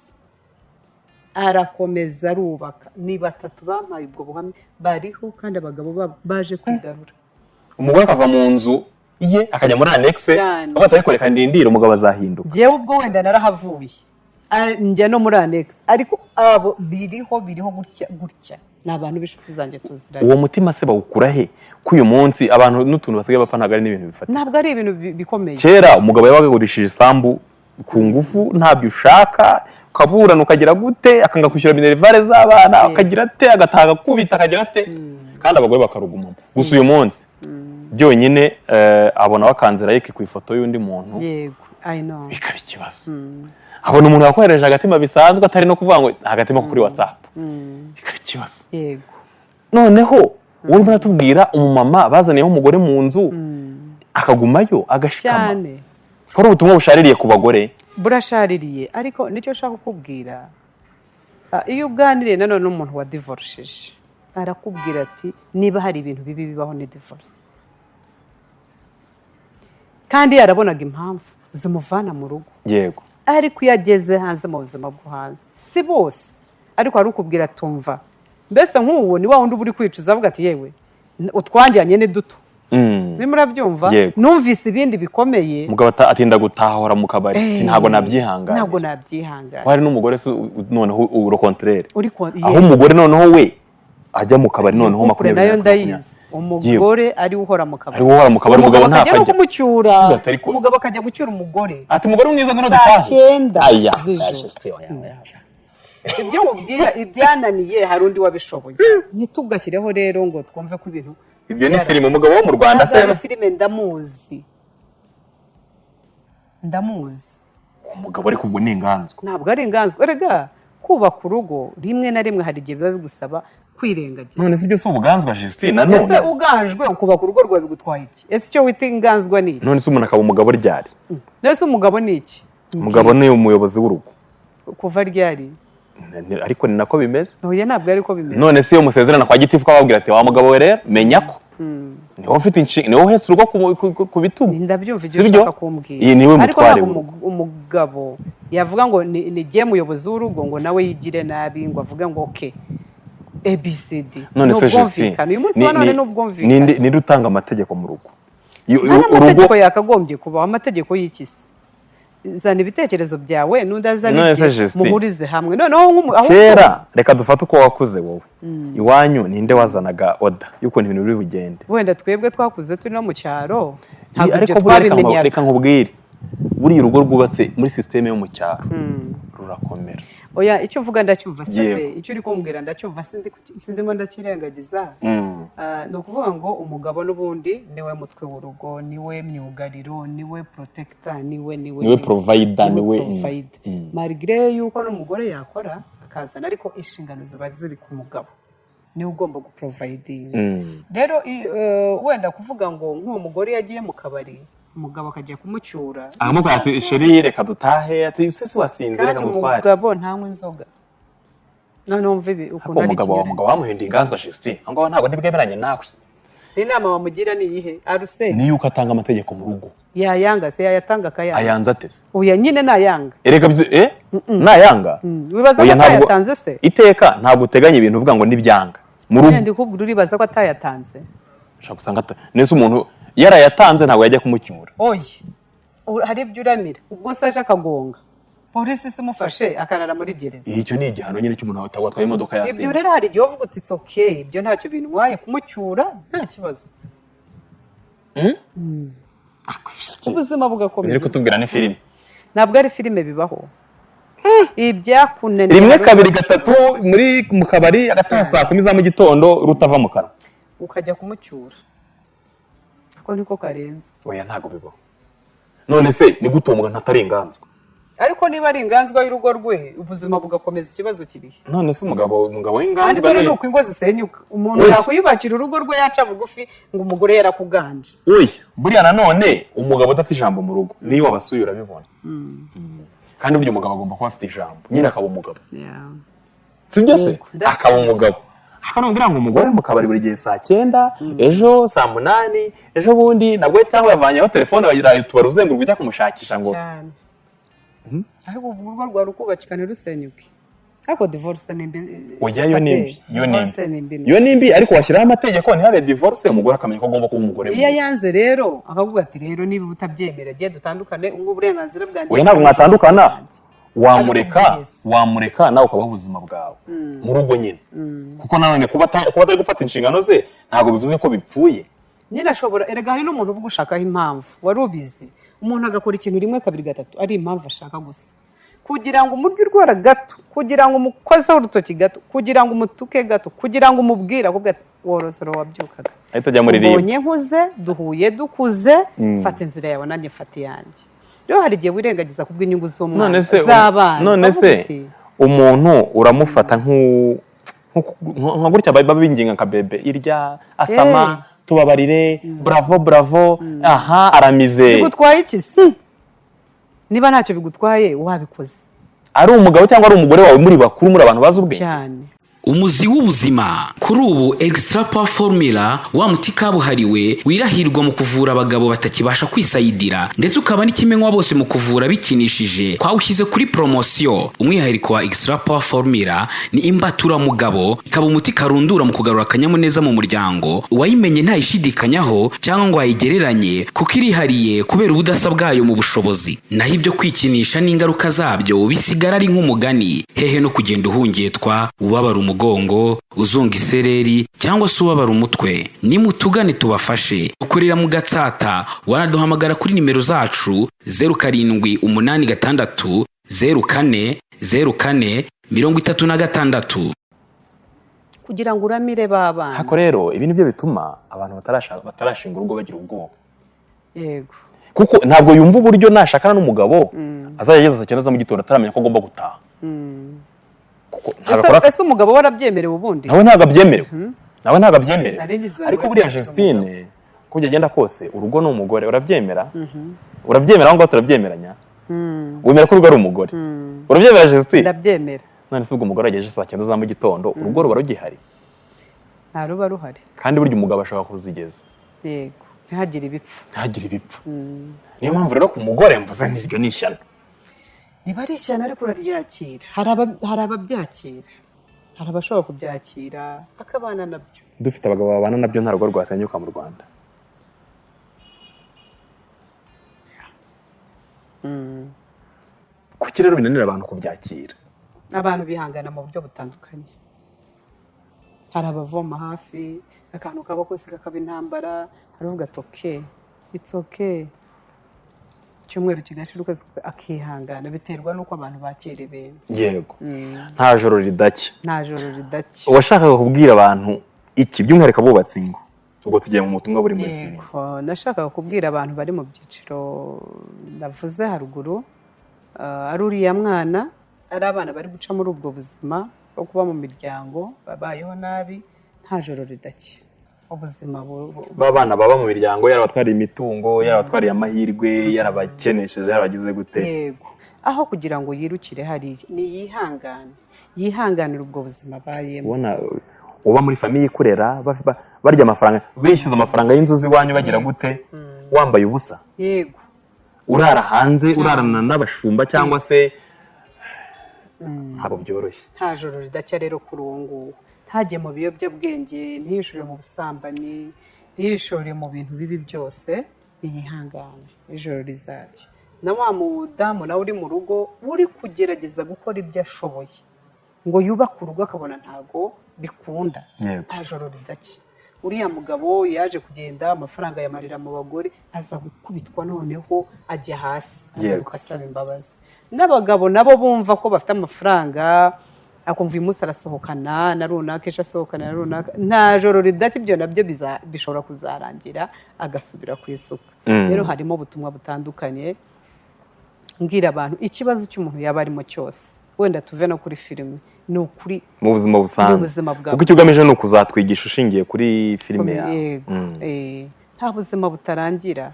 arakomeza arubaka. Ni batatu bampaye ubwo buhamya, bariho kandi abagabo baje kwigarura. Umugore akava mu nzu ye akajya muri annex, abatariko ndindira umugabo azahinduka. Jewe ubwo wenda narahavuye njya no muri annex, ariko abo biriho gutya ni abantu b'inshuti zanjye tuziranye. Uwo mutima se bawukura he ko uyu munsi abantu n'utuntu basigaye bapfa ntabwo ari n'ibintu bifata? Ntabwo ari ibintu bikomeye. Kera umugabo yabagurishije isambu ku ngufu, ntabyo ushaka, ukaburana ukagira gute, akanga kwishyura minerivare z'abana, akagira ate, agataha kubita akagira ate, kandi abagore bakarugumamo. Gusa uyu munsi byonyine abona wakanzira yiki ku ifoto y'undi muntu, yego I know, bikaba ikibazo. abona umuntu wakohereje agatima bisanzwe atari no kuvuga ngo agatima kuri WhatsApp ikaba ikibazo. yego Noneho wowe muratubwira umumama bazaniyeho umugore mu nzu akagumayo agashikama cyane kora ubutumwa bushaririye ku bagore burashaririye. Ariko nicyo nshaka kukubwira, iyo uganiriye nanone n'umuntu wa divorceje arakubwira ati niba hari ibintu bibi bibaho ni divorce, kandi yarabonaga impamvu zimuvana mu rugo. yego Ariko iyo ageze hanze mu buzima bwo hanze, si bose ariko hari ukubwira tumva, mbese nk'uwo ni wa wundi uba uri kwicuza avuga ati yewe utwanjyanye ni duto. Murabyumva, numvise ibindi bikomeye. Mugabo atinda gutahora mu kabari ntabwo nabyihangana, ntabwo nabyihangana. wari n'umugore noneho uro contraire, aho Aho umugore noneho we ajya mu kabari noneho nayo ndayizi, umugore ari uhora mu kabari, ari uhora mu kabari, umugabo akajya no ntakajya kumucyura, umugabo akajya gucyura umugore ati umugore mwiza ngano saa dutahe. 9 z'ijoro. Ibyo mubwira ibyananiye hari undi wabishoboye, ntitugashyireho rero ngo twumve ko ibintu ibyo ni filime. Umugabo wo mu Rwanda se filime ndamuzi umugabo ariko ubwo ni inganzwa, ntabwo ari inganzwa. Erega kubaka urugo rimwe na rimwe hari igihe biba bigusaba kwirengagiza. none si byo si ubuganzwa Justine Ese nanone. uganjwe ukubaka urugo rwawe bigutwaye iki? Ese icyo wita inganzwa ni iki? None se umuntu akaba umugabo ryari? Ese umugabo ni iki? Umugabo ni umuyobozi w'urugo, Kuva ryari? ariko ni nako bimeze. Oya, ntabwo ari ko bimeze. None se iyo musezerana kwa gitifu kababwira ati wa mugabo we rero menya ko niwe ufite niwe uhetse urugo ku bitugu. Ndabyumva ibyo ushaka kumbwira. Iyi niwe mutware. Ariko umugabo yavuga ngo ni giye muyobozi w'urugo ngo nawe yigire nabi ngo avuge ngo okay ABCD. None se Justine, uyu munsi wa none n'ubwumvikane. Ninde utanga amategeko mu rugo? Amategeko yakagombye kubaho. Amategeko y'ikisi, zana ibitekerezo byawe n'undi azana ibye muhurize hamwe. Noneho kera reka dufate uko wakuze wowe, iwanyu ninde wazanaga oda yuko ibintu biri bugende? Wenda twebwe twakuze turi no mu cyaro, ariko twabimenyaga. Reka nkubwire, buriya urugo rwubatse muri systeme yo mu cyaro rurakomera. Oya, icyo uvuga ndacyumva sebe, icyo uri kumbwira ndacyumva, sindimo ndakirengagiza. Ni ukuvuga ngo umugabo n'ubundi niwe mutwe w'urugo, niwe myugariro, niwe protector, niwe provider, malgré yuko n'umugore yakora akazana, ariko inshingano ziba ziri ku mugabo, niwe ugomba guproviding. Rero wenda kuvuga ngo nk'uwo mugore yagiye mu kabari, umugabo akajya kumucyura, aramubwira ati sheri reka dutahe, ati se wasinze reka mutware. Umugabo ntanywa inzoga. None wumva ibi ukuntu ari umugabo wamuhinduye inganzwa Justine, ngo ntabwo ndibwemeranye nawe. Inama wamugira ni iyihe? Aruse ni yuko atanga amategeko mu rugo. Yayanga se yayatanga akayanga. Ayanza atese. Oya nyine nayanga. Ereka nayanga. Wibaza ko atayatanze se? Iteka ntabwo uteganya ibintu uvuga ngo nibyanga. Mu rugo. Ndi kubwira uribaza ko atayatanze. Ushaka gusanga nese umuntu yarayatanze ntabwo yajya kumucyura. Oya. Hari ibyo uramira. Ubwo saje akagonga. Polisi simufashe akanara muri gereza. Icyo ni igihano nyine cy'umuntu watwaye imodoka yasinze. Ibyo rero hari igihe uvuga uti it's okay, ibyo ntacyo bintwaye kumucyura nta kibazo. Ubuzima bugakomeza. Ariko tubwira ni filime. Ntabwo ari filime bibaho. Ibyakunaniye. Rimwe kabiri gatatu muri mu kabari agataha saa 10 za mu gitondo rutava mu kanwa. Ukajya kumucyura. Ako niko karenze. Oya ntago bibaho. None se ni gutombwa ntatari inganzwa. Ariko niba ari inganzwa y'urugo rwe, ubuzima bugakomeza, ikibazo kirihe? None se umugabo w'inganzwa ni uko ingo zisenyuka. Umuntu yakuyubakira urugo rwe yaca bugufi ngo umugore yarakuganje. Oya, buriya nanone umugabo udafite ijambo mu rugo niyo wabasuye urabibona. Kandi burya umugabo agomba kuba afite ijambo, nyine akaba umugabo. Sibyo se? Akaba umugabo. Akanongera ngo umugore mu kabari buri gihe saa 9, ejo saa 8, ejo bundi nabwo cyangwa yavanyeho telefone bagira tubara uzenguruka ujya kumushakisha ngo. Ariko urugo rwa rukubakikane rusenyuke. Ariko divorce ni mbi. Oya yo nimbi ariko washyiraho amategeko ntihabe divorce, umugore akamenya ko agomba kuba umugore. Iyo yanze rero akavuga ati rero niba utabyemera giye dutandukane, ubwo uburenganzira bwanjye. Oya ntabwo mwatandukana. Wamureka nawe ukabaho ubuzima bwawe mu rugo nyine. Kuko nanone kuba atari gufata inshingano ze ntabwo bivuze ko bipfuye. Nyine ashobora erega hari n'umuntu uvuga ushakaho impamvu. Wari ubizi umuntu agakora ikintu rimwe kabiri gatatu ari impamvu ashaka gusa, kugira ngo umurye urwara gato, kugira ngo umukozeho urutoki gato, kugira ngo umutuke gato, kugira ngo umubwire akubwira ati worosoro wabyukaga, ahita ajya muri rimwe. Ubonye nkuze duhuye dukuze, fata inzira yawe nanjye fata yanjye. rero hari igihe wirengagiza kubw'inyungu z'umwana none se z'abana none se umuntu uramufata nka gutya babinginga nka bebe irya asama tubabarire bravo aha aramize bigutwaye iki se niba ntacyo bigutwaye wabikoze ari umugabo cyangwa ari umugore wawe muri bakuru muri abantu bazi ubwenge cyane umuzi w'ubuzima kuri ubu extra power formula wa muti kabuhariwe wirahirwa mu kuvura abagabo batakibasha kwisayidira ndetse ukaba n'ikimenywa bose mu kuvura bikinishije twawushyize kuri promotion. Umwihariko wa extra power formula ni imbatura mugabo ikaba umuti karundura mu kugarura akanyamuneza mu muryango wayimenye ntayishidikanyaho cyangwa ngo ayigereranye kuko irihariye kubera ubudasa bwayo mu bushobozi, naho ibyo kwikinisha n'ingaruka zabyo bisigara ari nk'umugani, hehe no kugenda uhungetwa ubabara umugongo uzunga isereri cyangwa se ubabara umutwe. Nimutugane tubafashe, ukorera mu Gatsata, wanaduhamagara kuri nimero zacu 0786 04 04 36 kugira ngo uramire babana. Hako rero ibi nibyo bituma abantu batarashinga urugo bagira ubwoba. Yego. Kuko ntabwo yumva uburyo nashakana n'umugabo azajya ageza saa 9 za mu gitondo ataramenya ko agomba gutaha. Ese umugabo warabyemerewe ubundi? Nawe ntabwo abyemerewe. Ariko buriya Justine ko byagenda kose urugo ni umugore urabyemera? Urabyemera ngo turabyemeranya? Wemera ko urugo ari umugore? Urabyemera Justine? Ndabyemera. None se ubwo umugore agejeje saa 9 za mu gitondo urugo ruba rugihari? Nta ruba ruhari. Kandi burya umugabo ashaka kuzigeza. Yego. Ntihagire ibipfu. Niyo mpamvu rero ku mugore mvuze ntiryo ni ishyano. Niba ari ishyano ariko uraryakira. Hari ababyakira. Hari abashobora kubyakira akabana nabyo. Dufite abagabo babana nabyo nta rugo rwasenyuka mu Rwanda. Kuki rero binanira abantu kubyakira? Abantu bihangana mu buryo butandukanye. Hari abavoma hafi akantu kaba kose kakaba intambara, aravuga ati okay, it's okay. Cyumweru kigashira ukwezi akihangana biterwa nuko abantu bakira ibintu. Yego. Nta joro ridacya. Washakaga kubwira abantu iki by'umwihariko bubatse ingo? Ubwo tugiye mu mutumwa buri muri filime. Yego, nashakaga kubwira abantu bari mu byiciro ndavuze haruguru, ari uriya mwana, ari abana bari guca muri ubwo buzima bwo kuba mu miryango babayeho nabi, nta joro ridacya. Ubuzima babana baba mu miryango yarabatwariye imitungo, yarabatwariye amahirwe, yarabakenesheje, yarabagize gute. Yego. Aho kugira ngo yirukire hari ni yihanganira ubwo buzima bayemo. Ubona uba muri famiye ikurera barya amafaranga, bishyuza amafaranga y'inzuzi wanyu bagira gute, wambaye ubusa. Yego. Urara hanze, urarana n'abashumba cyangwa se ntabwo byoroshye. Nta joro ridacya rero kuri uwo nguwo. Ntajye mu biyobyabwenge, ntiyishore mu busambanyi, ntiyishore mu bintu bibi byose, yihangane ijoro rizajya. Na wa mudamu nawe uri mu rugo uri kugerageza gukora ibyo ashoboye ngo yubake urugo akabona ntago bikunda, nta joro ridacya. Uriya mugabo yaje kugenda amafaranga yamarira mu bagore, aza gukubitwa noneho ajya hasi asaba imbabazi. N'abagabo nabo bumva ko bafite amafaranga akumva uyu munsi arasohokana na runaka, ejo asohokana na runaka, nta joro ridacya. Ibyo nabyo bishobora kuzarangira agasubira ku isuka. Rero harimo ubutumwa butandukanye mbwira abantu ikibazo cy'umuntu yaba arimo cyose, wenda tuve no kuri filime, ni ukuri mu buzima busanzwe, kuko icyo ugamije ni ukuzatwigisha ushingiye kuri filime yawe. Nta buzima butarangira,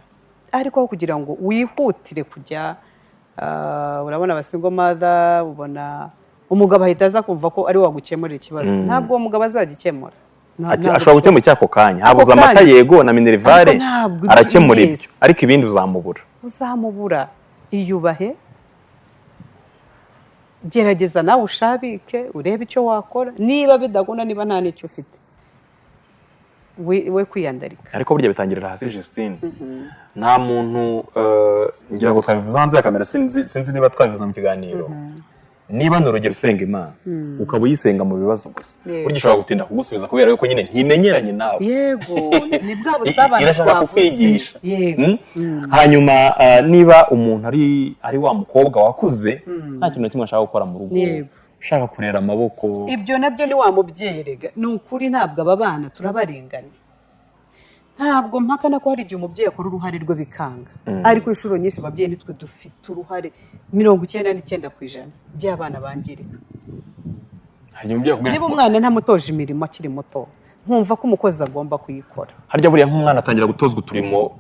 ariko aho kugira ngo wihutire kujya urabona abasingo mother, ubona umugabo ahita aza kumva ko ari wagukemurira ikibazo. Ntabwo uwo mugabo azagikemura. Ashobora gukemura icyako kanya, habuze amata yego na minerivare arakemura ibyo, ariko ibindi uzamubura. Iyubahe, gerageza nawe ushabike, urebe icyo wakora, niba bidakunda, niba nta n'icyo ufite we kwiyandarika. Ariko burya bitangirira hasi Justine. Nta muntu ngira ngo twabivuze hanze ya kamera, sinzi niba twabivuze mu kiganiro. Niba ni urugero usenga Imana ukaba uyisenga mu bibazo gusa, burya ishobora gutinda kugusubiza kubera yuko nyine ntimenyeranye nawe. Yego, ni bwa busabane irashaka kukwigisha. Hanyuma niba umuntu ari wa mukobwa wakuze, nta kintu na kimwe ashaka gukora mu rugo, ushaka kurera amaboko, ibyo nabyo ni wa mubyeyi rega. Ni ukuri ntabwo aba bana turabarenganya. ntabwo mpakana ko hari igihe umubyeyi akora uruhare rwe bikanga ariko inshuro nyinshi ababyeyi nitwe dufite uruhare 99% by'abana bangirika. Niba umwana ntamutoje imirimo akiri muto nkumva ko umukozi agomba kuyikora. Harya buriya nk'umwana atangira gutozwa uturimo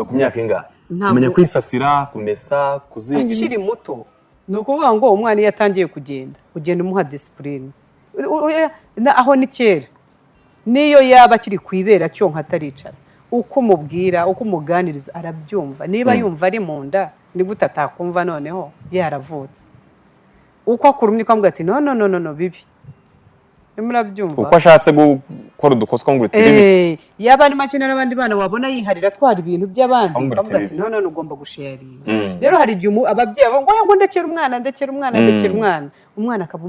ku myaka ingahe? Kumenya kwisasira, kumesa, kuzinga akiri muto. Ni ukuvuga ngo umwana iyo atangiye kugenda umuha discipline. Aho ni kera niyo yaba akiri kwibera cyonka ataricara uko mubwira uko umuganiriza arabyumva. Niba yumva ari mu nda ni gute atakumva noneho yaravutse. Uko akurumye kwambwa ati no bibi. Murabyumva uko ashatse gukora udukosa ngo bibi. Yaba ari makina n'abandi bana wabona yiharira twara ibintu by'abandi kwambwa ati no ugomba gusharinga. Rero hari igihe ababyeyi ngo ndekera umwana umwana akaba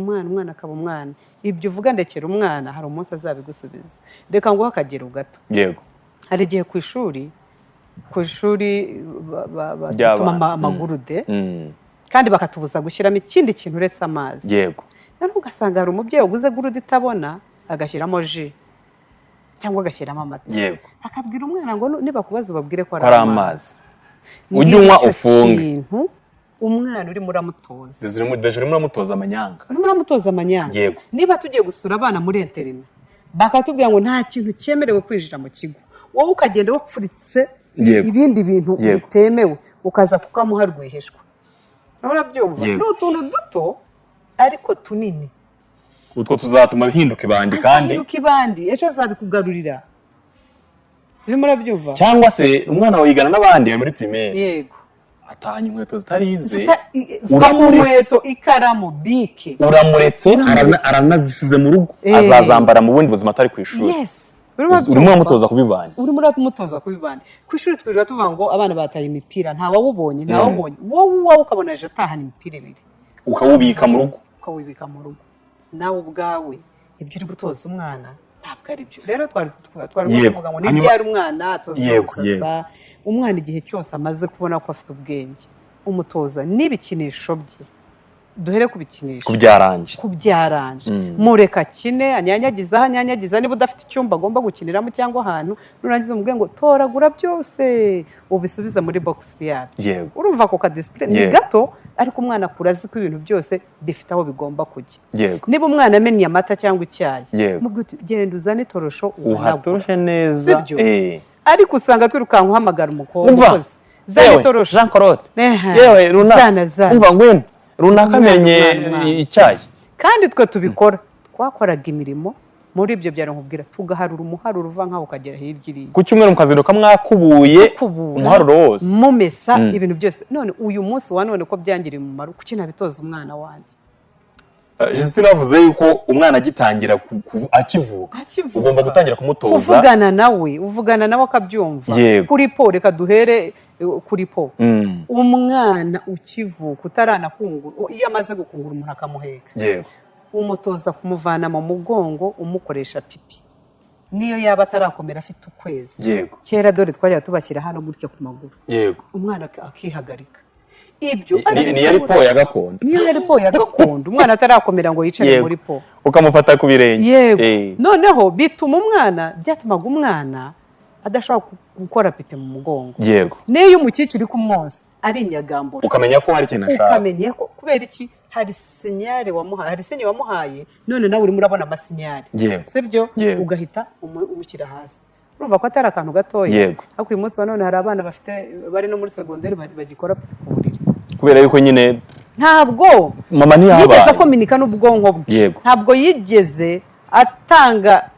umwana ibyo uvuga ndekera umwana hari umunsi azabigusubiza. Reka ngo hakagera gato. Yego. Hari igihe ku ishuri batuma amagurude kandi bakatubuza gushyiramo ikindi kintu uretse amazi. Yego. None ugasanga hari umubyeyi uguze gurude itabona agashyiramo ji cyangwa agashyiramo amata. Yego. Akabwira umwana ngo niba kubaza ubabwire ko ari amazi. Ujye unywa ufunge. Umwana uri muramutoza. Deje muramutoza amanyanga. Muramutoza amanyanga. Yego. Niba tugiye gusura abana muri interina bakatubwira ngo nta kintu cyemerewe kwinjira mu kigo. Wowe ukagenda wapfuritse ibindi bintu bitemewe ukaza kukamuha rwihishwa. Urabyumva? Ni utuntu duto ariko tunini. Utwo tuzatuma bihinduka ibandi kandi bihinduka ibandi ejo azabikugarurira. Murabyumva? Cyangwa se umwana wigana n'abandi muri primaire. Yego. Atanye inkweto zitarize. Uramuretse ikaramu bike. Uramuretse aranazisize mu rugo. Azazambara mu bundi buzima atari ku ishuri. Yes. Urimo mutoza kubibana. Urimo mutoza kubibana. Ku ishuri twirira tuvuga ngo abana bataye imipira nta wawubonye wowe ukabona aje atahana imipira ibiri. Ukawubika mu rugo. Nawe ubwawe ibyo uri gutoza umwana ntabwo ari byo. Rero twari kuvuga ngo ni byari umwana atoza gusasa. Umwana igihe cyose amaze kubona ko afite ubwenge umutoza n'ibikinisho bye. Duhere kubikinisha kubyaranje mureka kine anyanyagiza niba udafite icyumba agomba gukiniramo cyangwa ahantu nurangiza umubwiye ngo toragura byose ubisubiza muri box yawe. Urumva ko ka discipline ni gato ariko umwana akura azi ko ibintu byose bifite aho bigomba kujya. Niba umwana amennye amata cyangwa icyayi mubwo genda uzane torosho uhatoroshe neza. Ariko usanga turukanka uhamagara umukobwa zane torosho Jean Claude yewe umva ngwino runaka amenye icyayi. Kandi twe tubikora twakoraga imirimo muri ibyo byaro nkubwira tugaharura umuharuro uva nkaho ukagera hirya iriya. Ku cyumweru mukazinduka mwakubuye umuharuro wose mumesa ibintu byose. None uyu munsi wa none ko byangiriye umumaro kuki nabitoza umwana wanjye. Justin avuze yuko umwana agitangira akivuka ugomba gutangira kumutoza uvugana nawe akabyumva. Kuri po reka duhere kuri po. Umwana ukivuka utaranakungura iyo amaze gukungura umuntu akamuheka umutoza kumuvana mu mugongo umukoresha pipi niyo yaba atarakomera afite ukwezi. Kera dore twajya tubashyira hano gutya ku maguru umwana akihagarika. Ibyo ni yari po ya gakondo. Niyo yari po ya gakondo umwana atarakomera ngo yicare muri po ukamufata ku birenge. Noneho bituma byatumaga umwana adashobora gukora pipi mu mugongo. Niyo umukecuru uri kumwonsa ari inyagambura ukamenya ko hari ikintu ashaka. Ukamenya ko kubera iki hari sinyare wamuhaye none nawe urimo urabona amasinyare. Sibyo ugahita umushyira hasi. Urumva ko atari akantu gatoya. Ariko uyu munsi wa none hari abana bari no muri segonderi bagikora ku buriri kubera yuko nyine ntabwo mama ntiyabaye yigeze akominika n'ubwonko bwe. Ntabwo yigeze atanga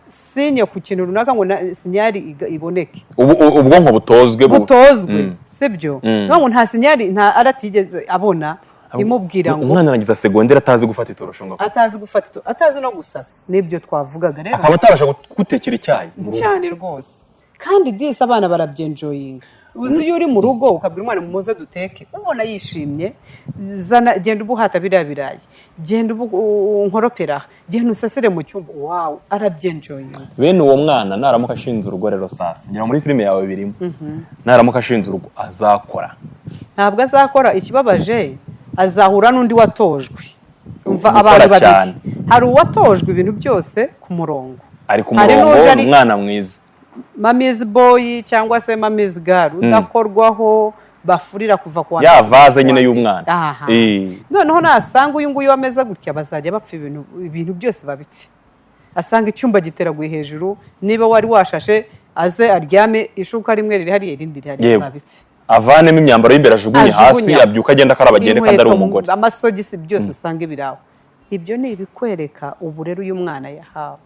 sinyo ku kintu runaka ngo sinyari iboneke. Ubwonko butozwe sibyo ngo nta sinyari nta aratigeze abona imubwira ngo umwana arangiza segonderi atazi gufata itorosho ngo atazi no gusasa. Nibyo twavugaga rero akaba atabasha gutekera icyayi cyane rwose. Kandi disi abana barabyenjoyinga. Uzi iyo uri mu rugo ukabwira umwana muze duteke ubona yishimye genda ubuhata birayi genda unkoropera genda usasire mu cyumba wow arabyenjoyinga. Bene uwo mwana naramuka ashinze urugo rero sasa ngira muri filime yawe birimo naramuka ashinze urugo azakora. Ntabwo azakora ikibabaje azahura n'undi watojwe. Umva abantu babiri hari uwatojwe ibintu byose ku murongo ari ku murongo umwana mwiza mamizi boy cyangwa se mamizi girl udakorwaho bafurira kuva ku ya vaze nyine y'umwana. Noneho nasanga uyu nguyu ameze gutya bazajya bapfa ibintu byose babipfa. Asanga icyumba giteraguye hejuru, niba wari washashe aze aryame ishuka rimwe riri hariya irindi riri hariya babipfa. Avanemo imyambaro y'imbere ajugunye hasi, abyuka agenda akaraba agende kandi ari umugore. Amasogisi byose usanga ibiraho. Ibyo ni ibikwereka ubu rero uyu mwana yahawe.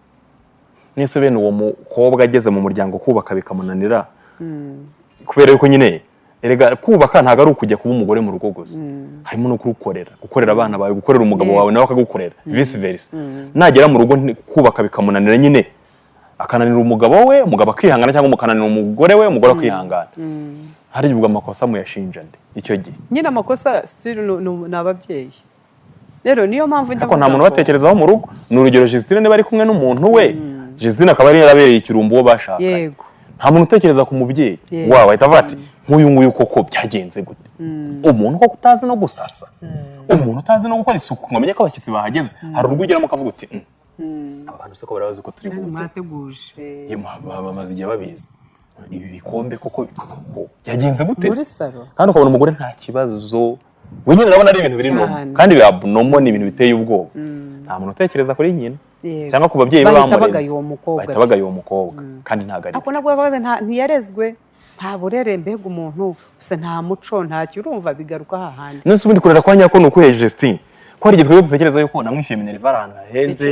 Nese bene uwo mukobwa ageze mu muryango kubaka bikamunanira. Kubera yuko nyine erega kubaka ntago ari ukujya kuba umugore mu rugo gusa. Harimo no gukorera abana bawe, gukorera umugabo wawe nawe akagukorera vice versa. Nagera mu rugo kubaka bikamunanira nyine akananira umugabo we, umugabo akihangana cyangwa mukananira umugore we, umugore akihangana. Hari ubwo amakosa muyashinja nde icyo gihe. Nyine amakosa still n'ababyeyi. Rero niyo mpamvu ndako nta muntu batekerezaho mu rugo. Ni urugero Justine niba ari kumwe n'umuntu we, Justine akaba ari yarabereye ikirumbo uwo bashaka. Yego. Nta muntu utekereza ku mubyeyi wawe ahita avuga ati nk'uyu nguyu koko byagenze gute. Umuntu koko utazi no gusasa, umuntu utazi no gukora isuku ngo amenye ko abashyitsi bahageze, hari urugo ugeramo ukavuga uti abantu se ko barabazi ko turi buze bamaze igihe babizi ibi bikombe koko byagenze gute. Kandi ukabona umugore nta kibazo, we nyine urabona ari ibintu biri nomo kandi biabnomo, ni ibintu biteye ubwoba. Nta muntu utekereza kuri nyine cyangwa ku babyeyi be bamureze bahita bagaye uwo mukobwa kandi ntago ari. Ako nabwo ntiyarezwe, nta burere mbega umuntu gusa nta muco ntacyo, urumva bigaruka hahandi. Nese ubundi kurera kwa nyako nuko Justine ko hari gitwe dutekereza yuko namwishyuye Minerva ahantu hahenze.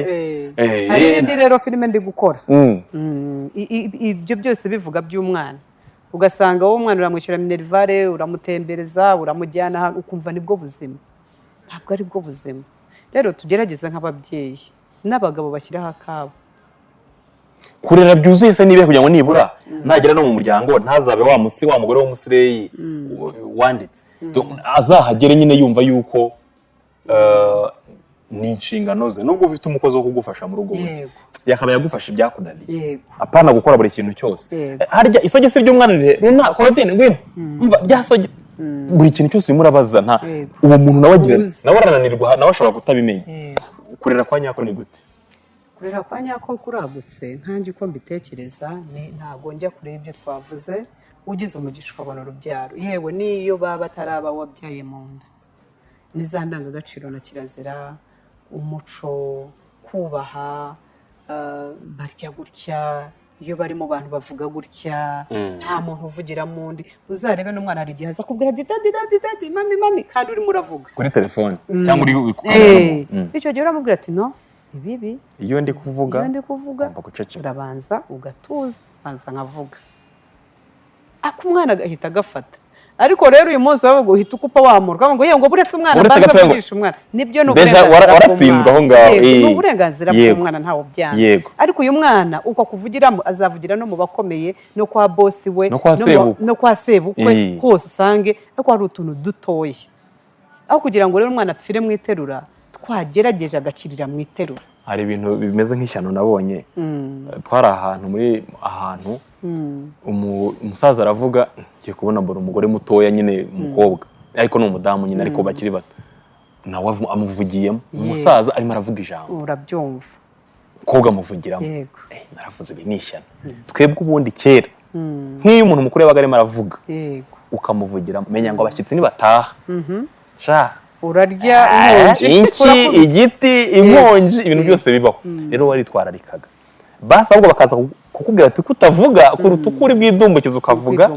Hari indi rero filime ndi gukora ibyo byose bivuga by'umwana, ugasanga wowe umwana uramwishyura Minervare, uramutembereza, uramujyana ahantu ukumva nibwo buzima. Ntabwo ari bwo buzima. Rero tugerageze nk'ababyeyi n'abagabo bashyiraho akabo. Kurera byuzuye se nibe kugira ngo nibura nagera no mu muryango ntazabe wa mugore w'umusireyi wanditse. Azahagere nyine yumva yuko ni inshingano ze, nubwo ufite umukozi wo kugufasha mu rugo yakaba yagufasha ibyakunaniye. Apana gukora buri kintu cyose. Harya isoge se ry'umwana runa Claudine ngwino umva ryasoge buri kintu cyose murabaza nta uwo muntu nawe arananirwa nawe ashobora kutabimenya. Kurera kwa nyako ni gute? Kurera kwa nyako kuragutse nkanjye uko mbitekereza ntago njya kureba ibyo twavuze. Ugize umugisha ukabona urubyaro, yewe niyo baba ataraba wabyaye mu nda, niza ndangagaciro na kirazira, umuco, kubaha, barya gutya, iyo bari mu bantu bavuga gutya, nta muntu uvugira mu ndi. Uzarebe n'umwana hari igihe aza kubwira dadi mami kandi urimo uravuga kuri telefone cyangwa uri kuvuga. Icyo gihe uramubwira ati no ibibi, iyo ndi kuvuga urabanza ugatuza, banza nkavuga. Umwana agahita agafata. Ariko rero uyu munsi wawe uhita ukupa wamurwa ngo ngo buretse umwana banza kugisha umwana, nibyo waratsinzwe aho ngaho. Ni uburenganzira bw'umwana ntawo byanze. Ariko uyu mwana uko kuvugiramo azavugira no mu bakomeye, no kwa bosi we, no kwa sebukwe, hose usange ariko hari utuntu dutoya. Aho kugira ngo rero umwana apfire mu iterura, twagerageje agakirira mu iterura. Hari ibintu bimeze nk'ishyano nabonye. Twari ahantu muri ahantu umusaza aravuga ngiye kubona mbona umugore mutoya nyine umukobwa ariko ni umudamu nyine ariko bakiri bato, nawe amuvugiyemo. Umusaza arimo aravuga ijambo, urabyumva, umukobwa amuvugiramo. Naravuze ibi ni ishyano. Twebwe ubundi kera nk'iyo umuntu mukuru yabaga arimo aravuga ukamuvugiramo, menya ngo abashyitsi nibataha urarya inki, igiti, inkonji, ibintu byose bibaho. Rero waritwararikaga basi ahubwo bakaza kukubwira ati kutavuga kuruta uko uri bwidumbukiza ukavuga.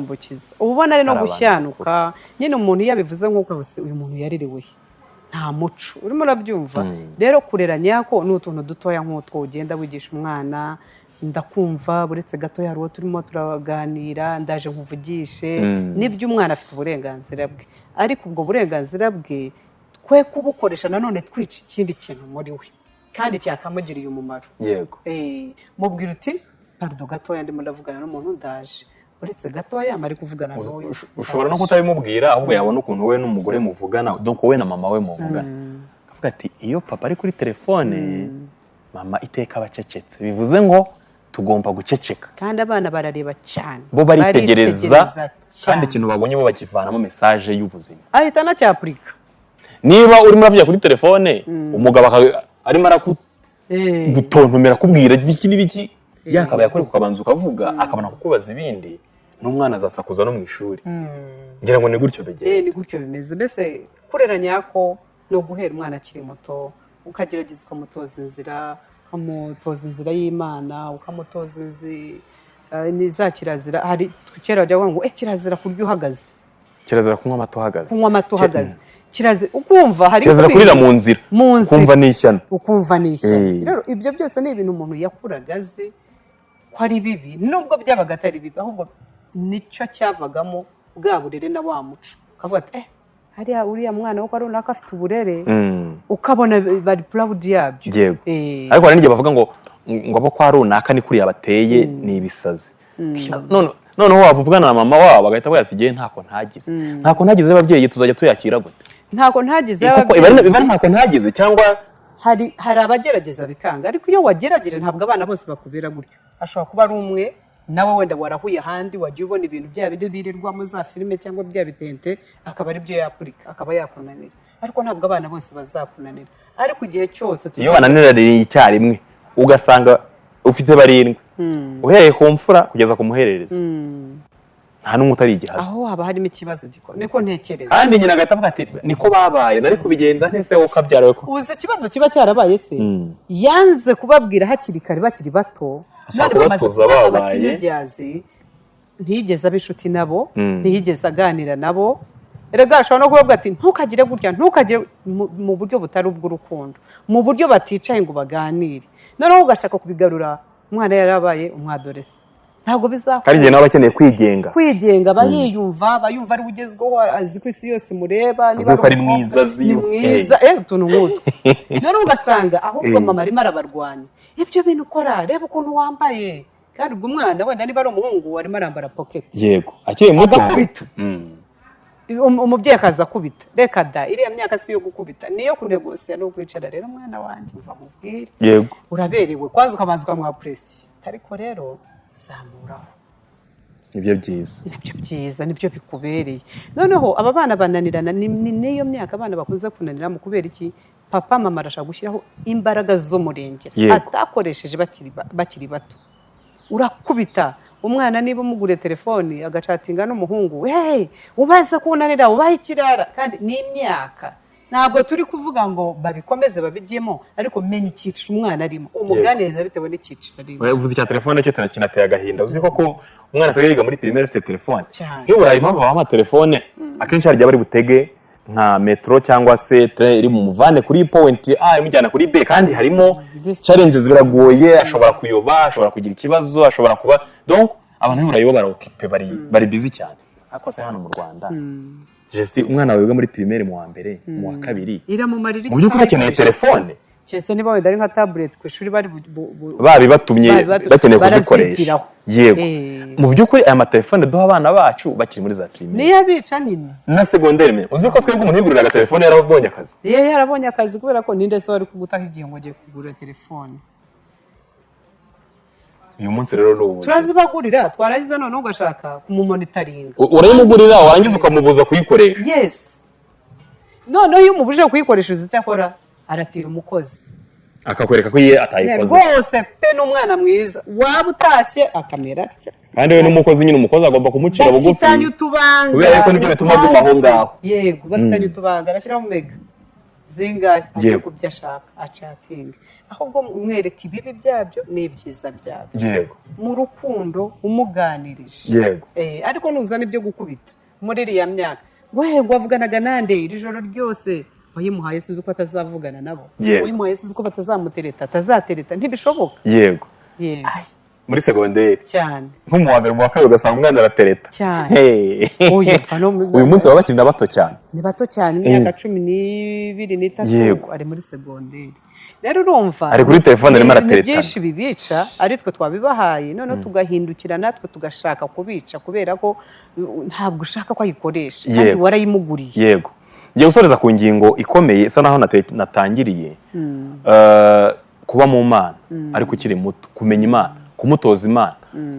Ubona ari no gushyanuka nyine umuntu yabivuze nk'uko uyu muntu yaririwe, nta muco urimo urabyumva. Rero kurera nyako ni utuntu dutoya nk'utwo ugenda wigisha umwana, ndakumva buretse gato hari uwo turimo turaganira, ndaje nkuvugishe. Nibyo umwana afite uburenganzira bwe, ariko ubwo burenganzira bwe twe kubukoresha nanone twica ikindi kintu muri we kandi cyakamugiriye umumaro. Yego. Mubwira uti pardon gatoya ndimo ndavugana n'umuntu ndaje, uretse gatoya amari kuvugana n'uyu. Ushobora no kutabimubwira ahubwo yabona ukuntu we n'umugore muvugana, donc we na mama we muvugana. Kavuga ati iyo papa ari kuri telefone mama iteka abacecetse, bivuze ngo tugomba guceceka. Kandi abana barareba cyane, bo baritegereza kandi ikintu babonye bo bakivanamo message y'ubuzima, ahita anacyapurika. Niba urimo uravuga kuri telefone umugabo arimo aragutontomera kubwira biki n'ibiki, yakabaye akora ukabanza ukavuga akabona kukubaza ibindi n'umwana azasakuza no mu ishuri ngira ngo ni gutyo bigenda ni gutyo bimeze mbese kurera nyako no guhera umwana akiri muto ukagerageza ukamutoza inzira y'Imana ukamutoza ni za kirazira hari kera bajya bavuga ngo kirazira kurya uhagaze kirazira kunywa amata uhagaze kirazira ukumva hari kirazira kurira mu nzira ukumva n'ishyano rero ibyo byose ni ibintu umuntu yakuragaze ko ari bibi nubwo byabaga atari bibi ahubwo nicyo cyavagamo bwa burere na wa muco ukavuga ati hariya uriya mwana wo runaka afite uburere ukabona bari proud yabyo yego ariko hari n'igihe bavuga ngo abo kwa runaka ni kuriya bateye ni ibisazi noneho wavugana na mama wabo bagahita bagira ati giye ntako ntagize ababyeyi tuzajya tuyakira gute ntako ntagize ababyeyi ntako ntagize cyangwa hari abagerageza bikanga ariko iyo wagerageje ntabwo abana bose bakubera gutyo ashobora kuba ari umwe nawe wenda warahuye ahandi wagiye ubona ibintu bya bindi birirwamo za filime cyangwa bya bitente akaba ari byo yapurika akaba yakunanira ariko ntabwo abana bose bazakunanira ariko igihe cyose iyo bananiraniye icyarimwe ugasanga ufite barindwi uhereye ku mfura kugeza ku muhererezi nta n'umwe utari igihaza aho haba harimo ikibazo gikomeye niko ntekereza kandi nyina agahita avuga ati niko babaye nari kubigenza ntese wowe ukabyara ko uzi ikibazo kiba cyarabaye se yanze kubabwira hakiri kare bakiri bato none bamaze babaye ntiyigeze aba inshuti nabo ntiyigeze aganira nabo erega ashobora no kuvuga ati ntukagire gutya ntukagire mu buryo butari ubw'urukundo mu buryo baticaye ngo baganire noneho ugashaka kubigarura umwana yarabaye umwadoresi ntabwo bizakora kandi igihe nawe bakeneye kwigenga bayiyumva bayumva ari ugezweho azi ko isi yose mureba niba ari mwiza utuntu nk'utwo noneho ugasanga ahubwo mama arimo arabarwanya ibyo bintu ukora reba ukuntu wambaye kandi ubwo umwana wenda niba ari umuhungu arimo arambara poketi yego akiri muto agakubita umubyeyi akaza akubita reka da iriya myaka si yo gukubita niyo kunegosiya no kwicara rero umwana wanjye uva mubwire yego uraberewe kwanza ukabanza ukamwapresi ariko rero zamuraho nibyo byiza nibyo bikubereye noneho aba bana bananirana niyo myaka abana bakunze kunanira mu kubera iki papa mama arashaka gushyiraho imbaraga z'umurengera atakoresheje bakiri bato urakubita umwana niba umugure telefoni agacatinga n'umuhungu ubaza kunanira ubaye ikirara kandi n'imyaka ntabwo turi kuvuga ngo babikomeze babigiyemo ariko menya icyiciro umwana arimo umuganiriza bitewe n'icyiciro arimo uvuze icya telefone cyo kinateye agahinda uzi ko umwana asigaye yiga muri primaire afite telefone nk'iyo uraye impamvu babaha amatelefone akenshi hari igihe bari butege nka metro cyangwa se train iri mu muvane kuri point A imujyana kuri B kandi harimo challenges biragoye ashobora kuyoba ashobora kugira ikibazo ashobora kuba donc abantu b'urayo baraokipe bari busy cyane akose hano mu Rwanda Jesti umwana wiga muri primaire mu wa mbere mu wa kabiri iramumarira mu by'ukuri akeneye telefone cyetse niba wenda ari nka tablet ku ishuri bari batumye bakeneye kuzikoresha yego mu by'ukuri aya matelefone duha abana bacu bakiri muri za primaire niyo bica nini na secondaire uzi ko twebwe umuntu yigurira telefone yarabonye akazi yarabonye akazi kubera ko ninde se wari kugutaha igihe ngo ugiye kugura telefone uyu munsi rero n'ubu turazibagurira twaragize none ugashaka kumumonitoringa urayimugurira warangiza ukamubuza kuyikoresha noneho iyo umubujije kuyikoresha uzi icyo akora aratira umukozi akakwereka ko iye atayikoze rwose pe n'umwana mwiza waba utashye akamera atya kandi we n'umukozi nyine umukozi agomba kumucira bugufi bafitanye utubanga kubera ko nibyo bituma aguma aho ngaho yego bafitanye utubanga arashyiraho mega zingahe agiye ku byo ashaka acatinga ahubwo umwereka ibibi byabyo n'ibyiza byabyo yego mu rukundo umuganirije yego ariko nuzana ibyo gukubita muri iriya myaka ngo wavuganaga nande iri joro ryose wayimuhaye suzi ko atazavugana nabo wayimuhaye suzi ko batazamutereta atazatereta ntibishoboka yego muri secondaire cyane nko mu wa mbere mu wa kabiri ugasanga umwana aratereta cyane uyu munsi baba bakiri bato cyane ni bato cyane imyaka 12 n'itatu ari muri secondaire rero urumva ari kuri telefone arimo aratereta byinshi bibica ari twe twabibahaye none tugahindukira natwe tugashaka kubica kubera ko ntabwo ushaka ko ayikoresha kandi warayimuguriye yego ngiye gusoreza ku ngingo ikomeye isa naho natangiriye kuba mu mana ariko ukiri muto kumenya imana kumutoza imana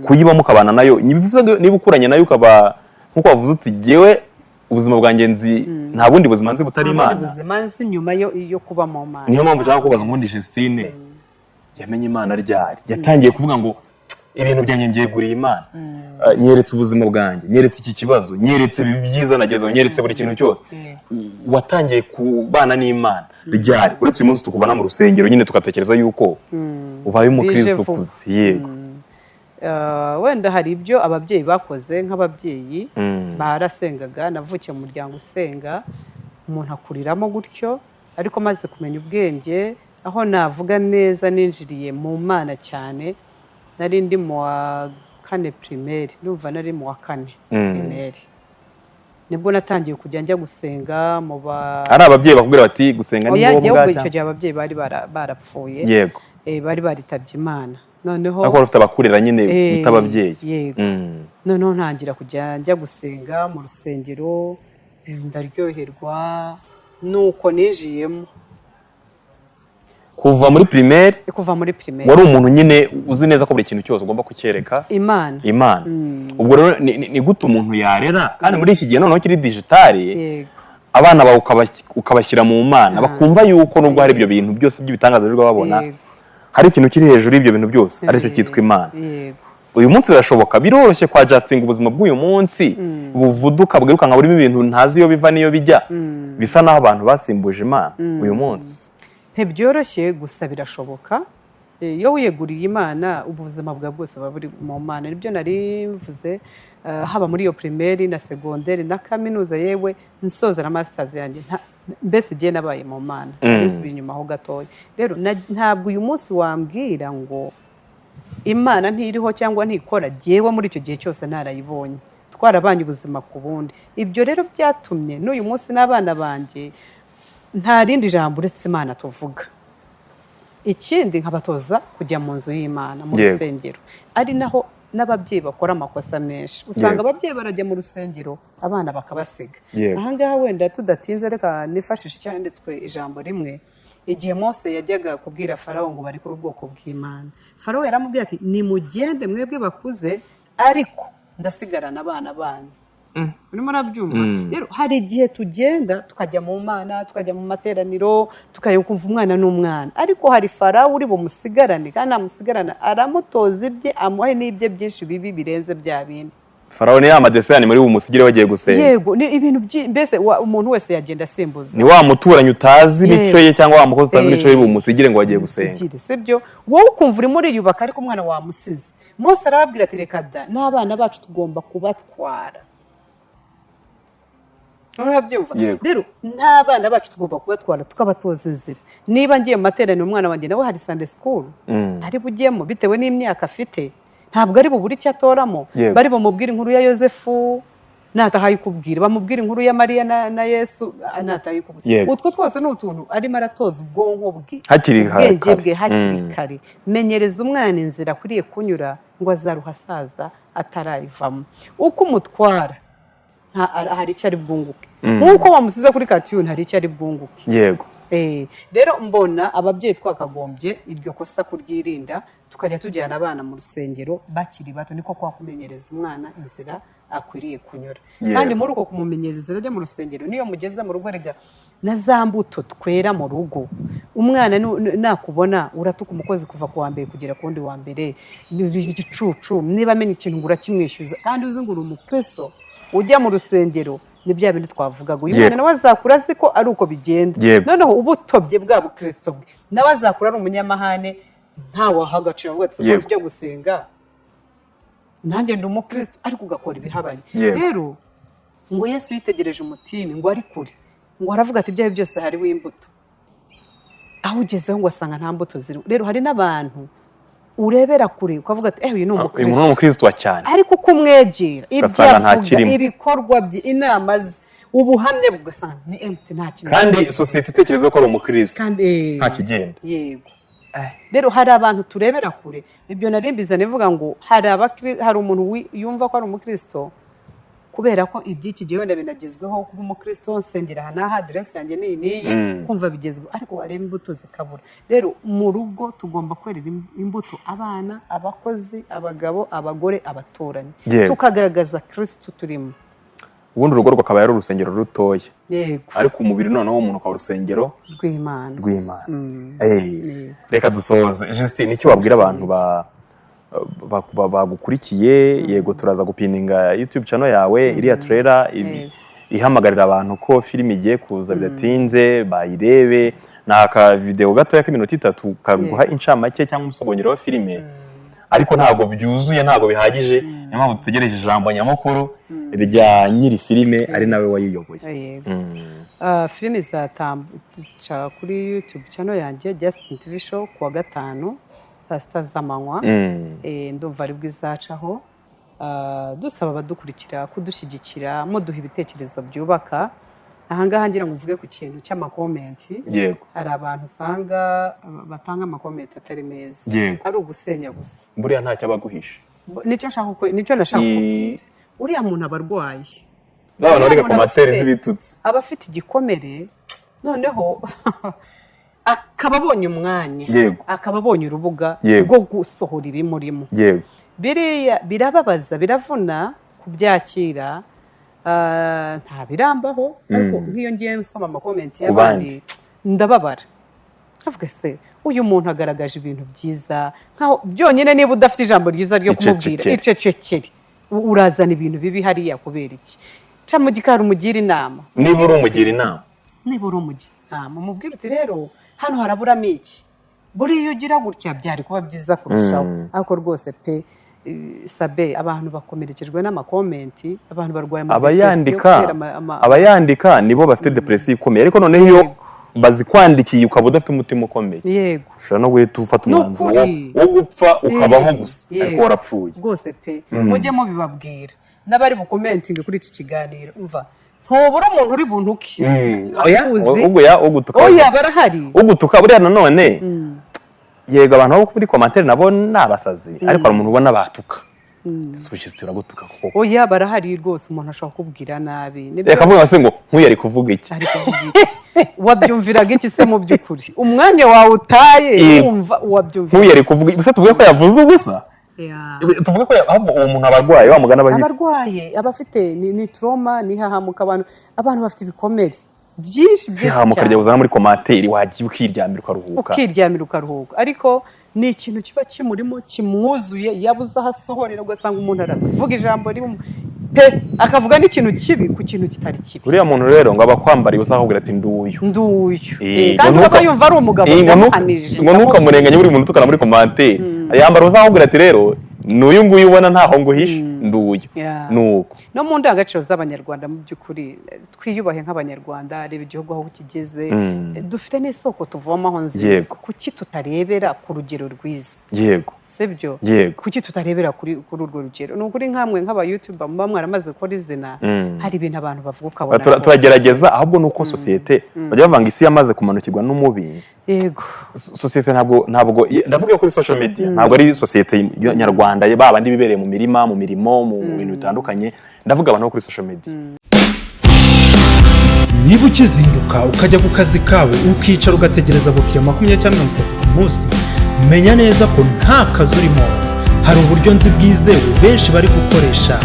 kuyibamo ukabana nayo niba ukuranye nayo ukaba nk'uko wavuze uti jyewe ubuzima bwanjye nzi nta bundi buzima nzi butari imana ubuzima nzi nyuma yo kuba mu mana niyo mpamvu ushaka kubaza ubundi Justine yamenye imana ryari yatangiye kuvuga ngo ibintu byanjye mbyeguriye Imana. Nyeretse ubuzima bwanjye, nyeretse iki kibazo, nyeretse ibi byiza nagezeho, nyeretse buri kintu cyose. Watangiye kubana n'Imana ryari? Uretse uyu munsi tukubana mu rusengero nyine tugatekereza yuko ubaye umukristo kuzi. Yego. Wenda hari ibyo ababyeyi bakoze nk'ababyeyi barasengaga, navukiye mu muryango usenga, umuntu akuriramo gutyo, ariko maze kumenya ubwenge, aho navuga neza ninjiriye mu Mana cyane, nari ndi mu wa 4 primaire, numva nari mu wa 4 primaire, nibwo natangiye kujya njya gusenga mu ba ari ababyeyi bakubwira bati gusenga ni ngombwa cyane. Icyo gihe ababyeyi bari barapfuye. Yego. Bari baritabye Imana. Noneho ariko ufite abakurira nyine bita ababyeyi. Yego. Noneho ntangira kujya njya gusenga mu rusengero, ndaryoherwa, nuko nijiyemo. Kuva muri primaire wari umuntu nyine uzi neza ko buri kintu cyose ugomba kucyereka Imana. Ubwo rero ni gute umuntu yarera kandi muri iki gihe noneho kiri digitale, abana bawe ukabashyira mu Mana bakumva yuko nubwo hari ibyo bintu byose by'ibitangaza birirwa babona, hari ikintu kiri hejuru y'ibyo bintu byose aricyo cyitwa Imana. Uyu munsi birashoboka, biroroshye kwa Justin ubuzima bw'uyu munsi buvuduka bwiruka nka burimo ibintu ntazi iyo biva niyo bijya, bisa naho abantu basimbuje Imana uyu munsi. Ntibyoroshye gusa birashoboka. Iyo wiyeguriye Imana ubuzima bwa bwose buba buri mu Mana. Nibyo nari mvuze, haba muri iyo primaire na secondaire na kaminuza, yewe nsoza na masters yanjye, mbese igihe nabaye mu Mana. Nisubira inyuma ho gatoya. Rero ntabwo uyu munsi wambwira ngo Imana ntiriho cyangwa ntikora, jewe muri icyo gihe cyose narayibonye, twarabanye ubuzima ku bundi. Ibyo rero byatumye n'uyu munsi n'abana banjye nta rindi jambo uretse Imana tuvuga. Ikindi nkabatoza kujya mu nzu y'Imana, mu rusengero, ari naho n'ababyeyi bakora amakosa menshi. Usanga ababyeyi barajya mu rusengero abana bakabasiga. Ahangaha wenda tudatinze reka nifashisha cyanditswe ijambo rimwe. Igihe Mose yajyaga kubwira Farawo ngo bari ku ubwoko bw'Imana, Farawo yaramubwiye ati nimugende mwebwe bakuze, ariko ndasigarana abana banyu. Urimo urabyumva? Rero hari igihe tugenda tukajya mu Mana, tukajya mu materaniro, tukayokumva umwana n'umwana, ariko hari Farawo uri bumusigarane, kandi amusigarana aramutoza ibye, amuhe n'ibye byinshi bibi birenze bya bindi. Farawo ni ya madesani muri bumusigire bagiye gusenga. Yego, ni ibintu mbese umuntu wese yagenda asimbuza. Ni wa muturanye utazi imico ye cyangwa wa mukozi utazi imico ye bumusigire ngo bagiye gusenga. Sibyo? Wowe ukumva urimo uriyubaka ariko umwana wamusize. Mose arababwira ati reka da, n'abana bacu tugomba kubatwara. Urabyumva? Rero n'abana bacu tugomba kubatwara tukabatoza inzira. Niba ngiye mu materaniro umwana wanjye nawe hari Sunday school, ari bugiyemo bitewe n'imyaka afite, ntabwo ari buburi icyo atoramo. Bari bamubwira inkuru ya Yosefu natahaye kubwira, bamubwira inkuru ya Mariya na Yesu natahaye kubwira. Utwo twose ni utuntu arimo aratoza ubwonko bwe hakiri kare. Menyereza umwana inzira akwiriye kunyura ngo azaruha asaza atarayivamo. Uko umutwara hari icyo ari bwunguke, nk'uko wamusize kuri katiyuni hari icyo ari bwunguke. Yego. Rero mbona ababyeyi twakagombye iryo kosa kuryirinda, tukajya tujyana abana mu rusengero bakiri bato, niko kwa kumenyereza umwana inzira akwiriye kunyura. Kandi muri uko kumumenyereza inzira ajya mu rusengero, niyo mugeze mu rugo rega na za mbuto twera mu rugo, umwana nakubona uratuka umukozi kuva ku wa mbere kugera ku wundi wa mbere, igicucu niba amenya ikintu ngo urakimwishyuza, kandi uzi ngo uri umukristo ujya mu rusengero, ni bya bintu twavugaga. Uyu mwana nawe azakura azi ko ari uko bigenda. Noneho ubutobye bwa bukristo bwe nawe azakura ari umunyamahane, ntawaha agaciro ngo ati ujya gusenga nanjye ndi umukristo, ariko ugakora ibihabanye. Rero ngo Yesu yitegereje umutini ngo ari kure, ngo aravuga ati ibyawe byose hariho imbuto, aho ugezeho ngo asanga nta mbuto ziri. Rero hari n'abantu urebera kure ukavuga ati uyu ni umukristo wa cyane, ariko uko umwegera ibyo avuga, ibikorwa bye, inama ze, ubuhamya bugasanga ni empty, nta kintu. Kandi sosiyete itekereza ko ari umukristo nta kigenda. Yego. Rero hari abantu turebera kure. Ibyo narimbiza nivuga ngo hari umuntu yumva ko ari umukristo kubera ko iby'iki gihe wenda binagezweho kuba umukristo, nsengera aha n'aha, aderesi yanjye n'iyi, kumva bigezweho, ariko wareba imbuto zikabura. Rero mu rugo tugomba kwerera imbuto abana, abakozi, abagabo, abagore, abaturanyi, tukagaragaza Kristo turimo. Ubundi urugo rwakaba ari urusengero rutoya, ariko umubiri noneho w'umuntu ukaba urusengero rw'Imana. Reka dusoze. Justine, icyo wabwira abantu bagukurikiye yego turaza gupininga YouTube channel yawe iriya trailer ihamagarira abantu ko filime igiye kuza bidatinze bayirebe naka video gatoya k'iminota 3 kaguha incamake cyangwa umusogongero wa filime ariko ntago byuzuye ntago bihagije niyo mpamvu dutegereje ijambo nyamukuru rya nyiri filime ari nawe wayiyoboye. Filime zatambuka kuri YouTube channel yanjye Justin TV Show kuwa 5 saa 6 z'amanywa ndumva ari bwizacaho dusaba abadukurikira kudushyigikira muduha ibitekerezo byubaka ahangaha ngira ngo mvuge ku kintu cy'amakomenti hari abantu usanga batanga amakomenti atari meza ari ugusenya gusa buriya ntacyo abaguhisha nicyo nashaka kubwira uriya muntu abarwaye n'abantu bari ku materi z'ibitutsi aba afite igikomere noneho akaba abonye umwanya akaba abonye urubuga rwo gusohora ibimurimo biriya birababaza biravuna kubyakira nta birambaho ariko nk'iyo ngiye nsoma amakomenti y'abandi ndababara avuga se uyu muntu agaragaje ibintu byiza nkaho byonyine niba udafite ijambo ryiza ryo kumubwira icecekere urazana ibintu bibi hariya kubera iki ca mu gikari umugira inama niba uri umugira inama umubwira uti rero hano haraburamo iki buriya ugira gutya byari kuba byiza kurushaho ariko rwose pe Sabe abantu bakomerekejwe n'amakomenti abantu barwaye abayandika nibo bafite depression ikomeye ariko none iyo bazikwandikiye ukaba udafite umutima ukomeye yego ushobora no guhita ufata umwanzuro wo gupfa ukabaho gusa ariko warapfuye rwose pe mujye mubibabwira n'abari bukomentinge kuri iki kiganiro umva ntubura umuntu uri buntuke oya barahari ugutuka buriya nanone yego abantu bo kuri commentaire nabo nabasazi ariko hari umuntu ubona batuka subishitse uragutuka koko oya barahari rwose umuntu ashaka kubwira nabi reka mvuga se ngo nkuyari kuvuga iki wabyumviraga iki se mu byukuri umwanya wawe utaye wumva wabyumvira nkuyari kuvuga gusa tuvuge ko yavuze ubusa tuvuge ko ahubwo uwo muntu abarwaye wamugana abarwaye abafite ni trauma ni hahamuka abantu bafite ibikomere byinshi mukarya uzana muri commentaire wagiye ukiryamira ukaruhuka ariko ni ikintu kiba kimurimo kimwuzuye yabuze ahasohorera ugasanga umuntu aravuga ijambo rimwe pe akavuga n'ikintu kibi ku kintu kitari kibi uriya muntu rero ngo abakwambariye usahubwira ati nduyu kandi aba yumva ari umugabo yamuhamije ngo nukamurenganya buri muntu tukana muri commentaire yambara usahubwira ati rero n'uyu nguyu ubona ntaho nguhishe nduyu nuko no mu ndangagaciro z'abanyarwanda mu by'ukuri twiyubahe nk'abanyarwanda reba igihugu aho kigeze dufite n'isoko tuvomaho nziza kuki tutarebera ku rugero rwiza sibyo kuki tutarebera kuri urwo rugero ni ukuri nk'amwe nk'aba YouTuber muba mwaramaze gukora izina hari ibintu abantu bavuga ukabona turagerageza ahubwo nuko sosiyete bajya bavanga isi yamaze kumanukirwa n'umubi yego sosiyete ntabwo ndavuga kuri social media ntabwo ari sosiyete nyarwanda babandi bibereye mu mirima mu mirimo mu bintu bitandukanye ndavuga abantu kuri social media. Niba ukizinduka ukajya ku kazi kawe ukicara ugategereza gukira 20 ku munsi menya neza ko nta kazi urimo hari uburyo nzi bwizewe benshi bari gukoresha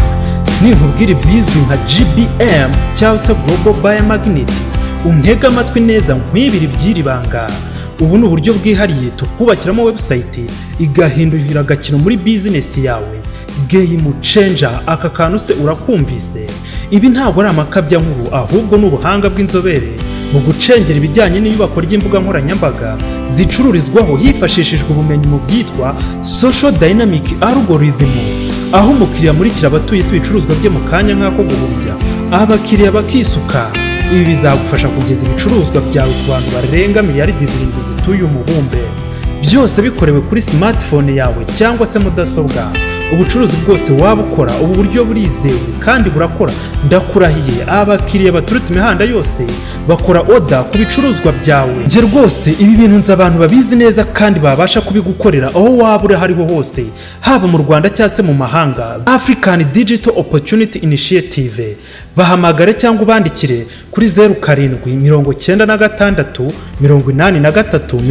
ninkubwira bizwi nka GBM cyangwa se Global Biomagnet untega amatwi neza nkwibiri byiribanga ubu ni uburyo bwihariye tukubakiramo website igahindurira agakino muri business yawe game changer aka kantu se urakumvise ibi ntabwo ari amakabya nkuru ahubwo n'ubuhanga bw'inzobere mu gucengera ibijyanye n'iyubako ry'imbuga nkoranyambaga zicururizwaho hifashishijwe ubumenyi mu byitwa social dynamic algorithm aho umukiriya murikira abatuye isi ibicuruzwa bye mu kanya nk'ako guhumbya abakiriya bakisuka ibi bizagufasha kugeza ibicuruzwa byawe ku bantu barenga miliyaridi 7 zituye umubumbe byose bikorewe kuri smartphone yawe cyangwa se mudasobwa ubucuruzi bwose waba ukora ubu buryo burizewe kandi burakora ndakurahiye abakiriya baturutse imihanda yose bakora order ku bicuruzwa byawe nje rwose ibi bintu nzi abantu babizi neza kandi babasha kubigukorera aho waba uri hariho hose haba mu Rwanda cyangwa se mu mahanga African Digital Opportunity Initiative bahamagare cyangwa ubandikire kuri 0796 83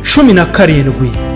56 17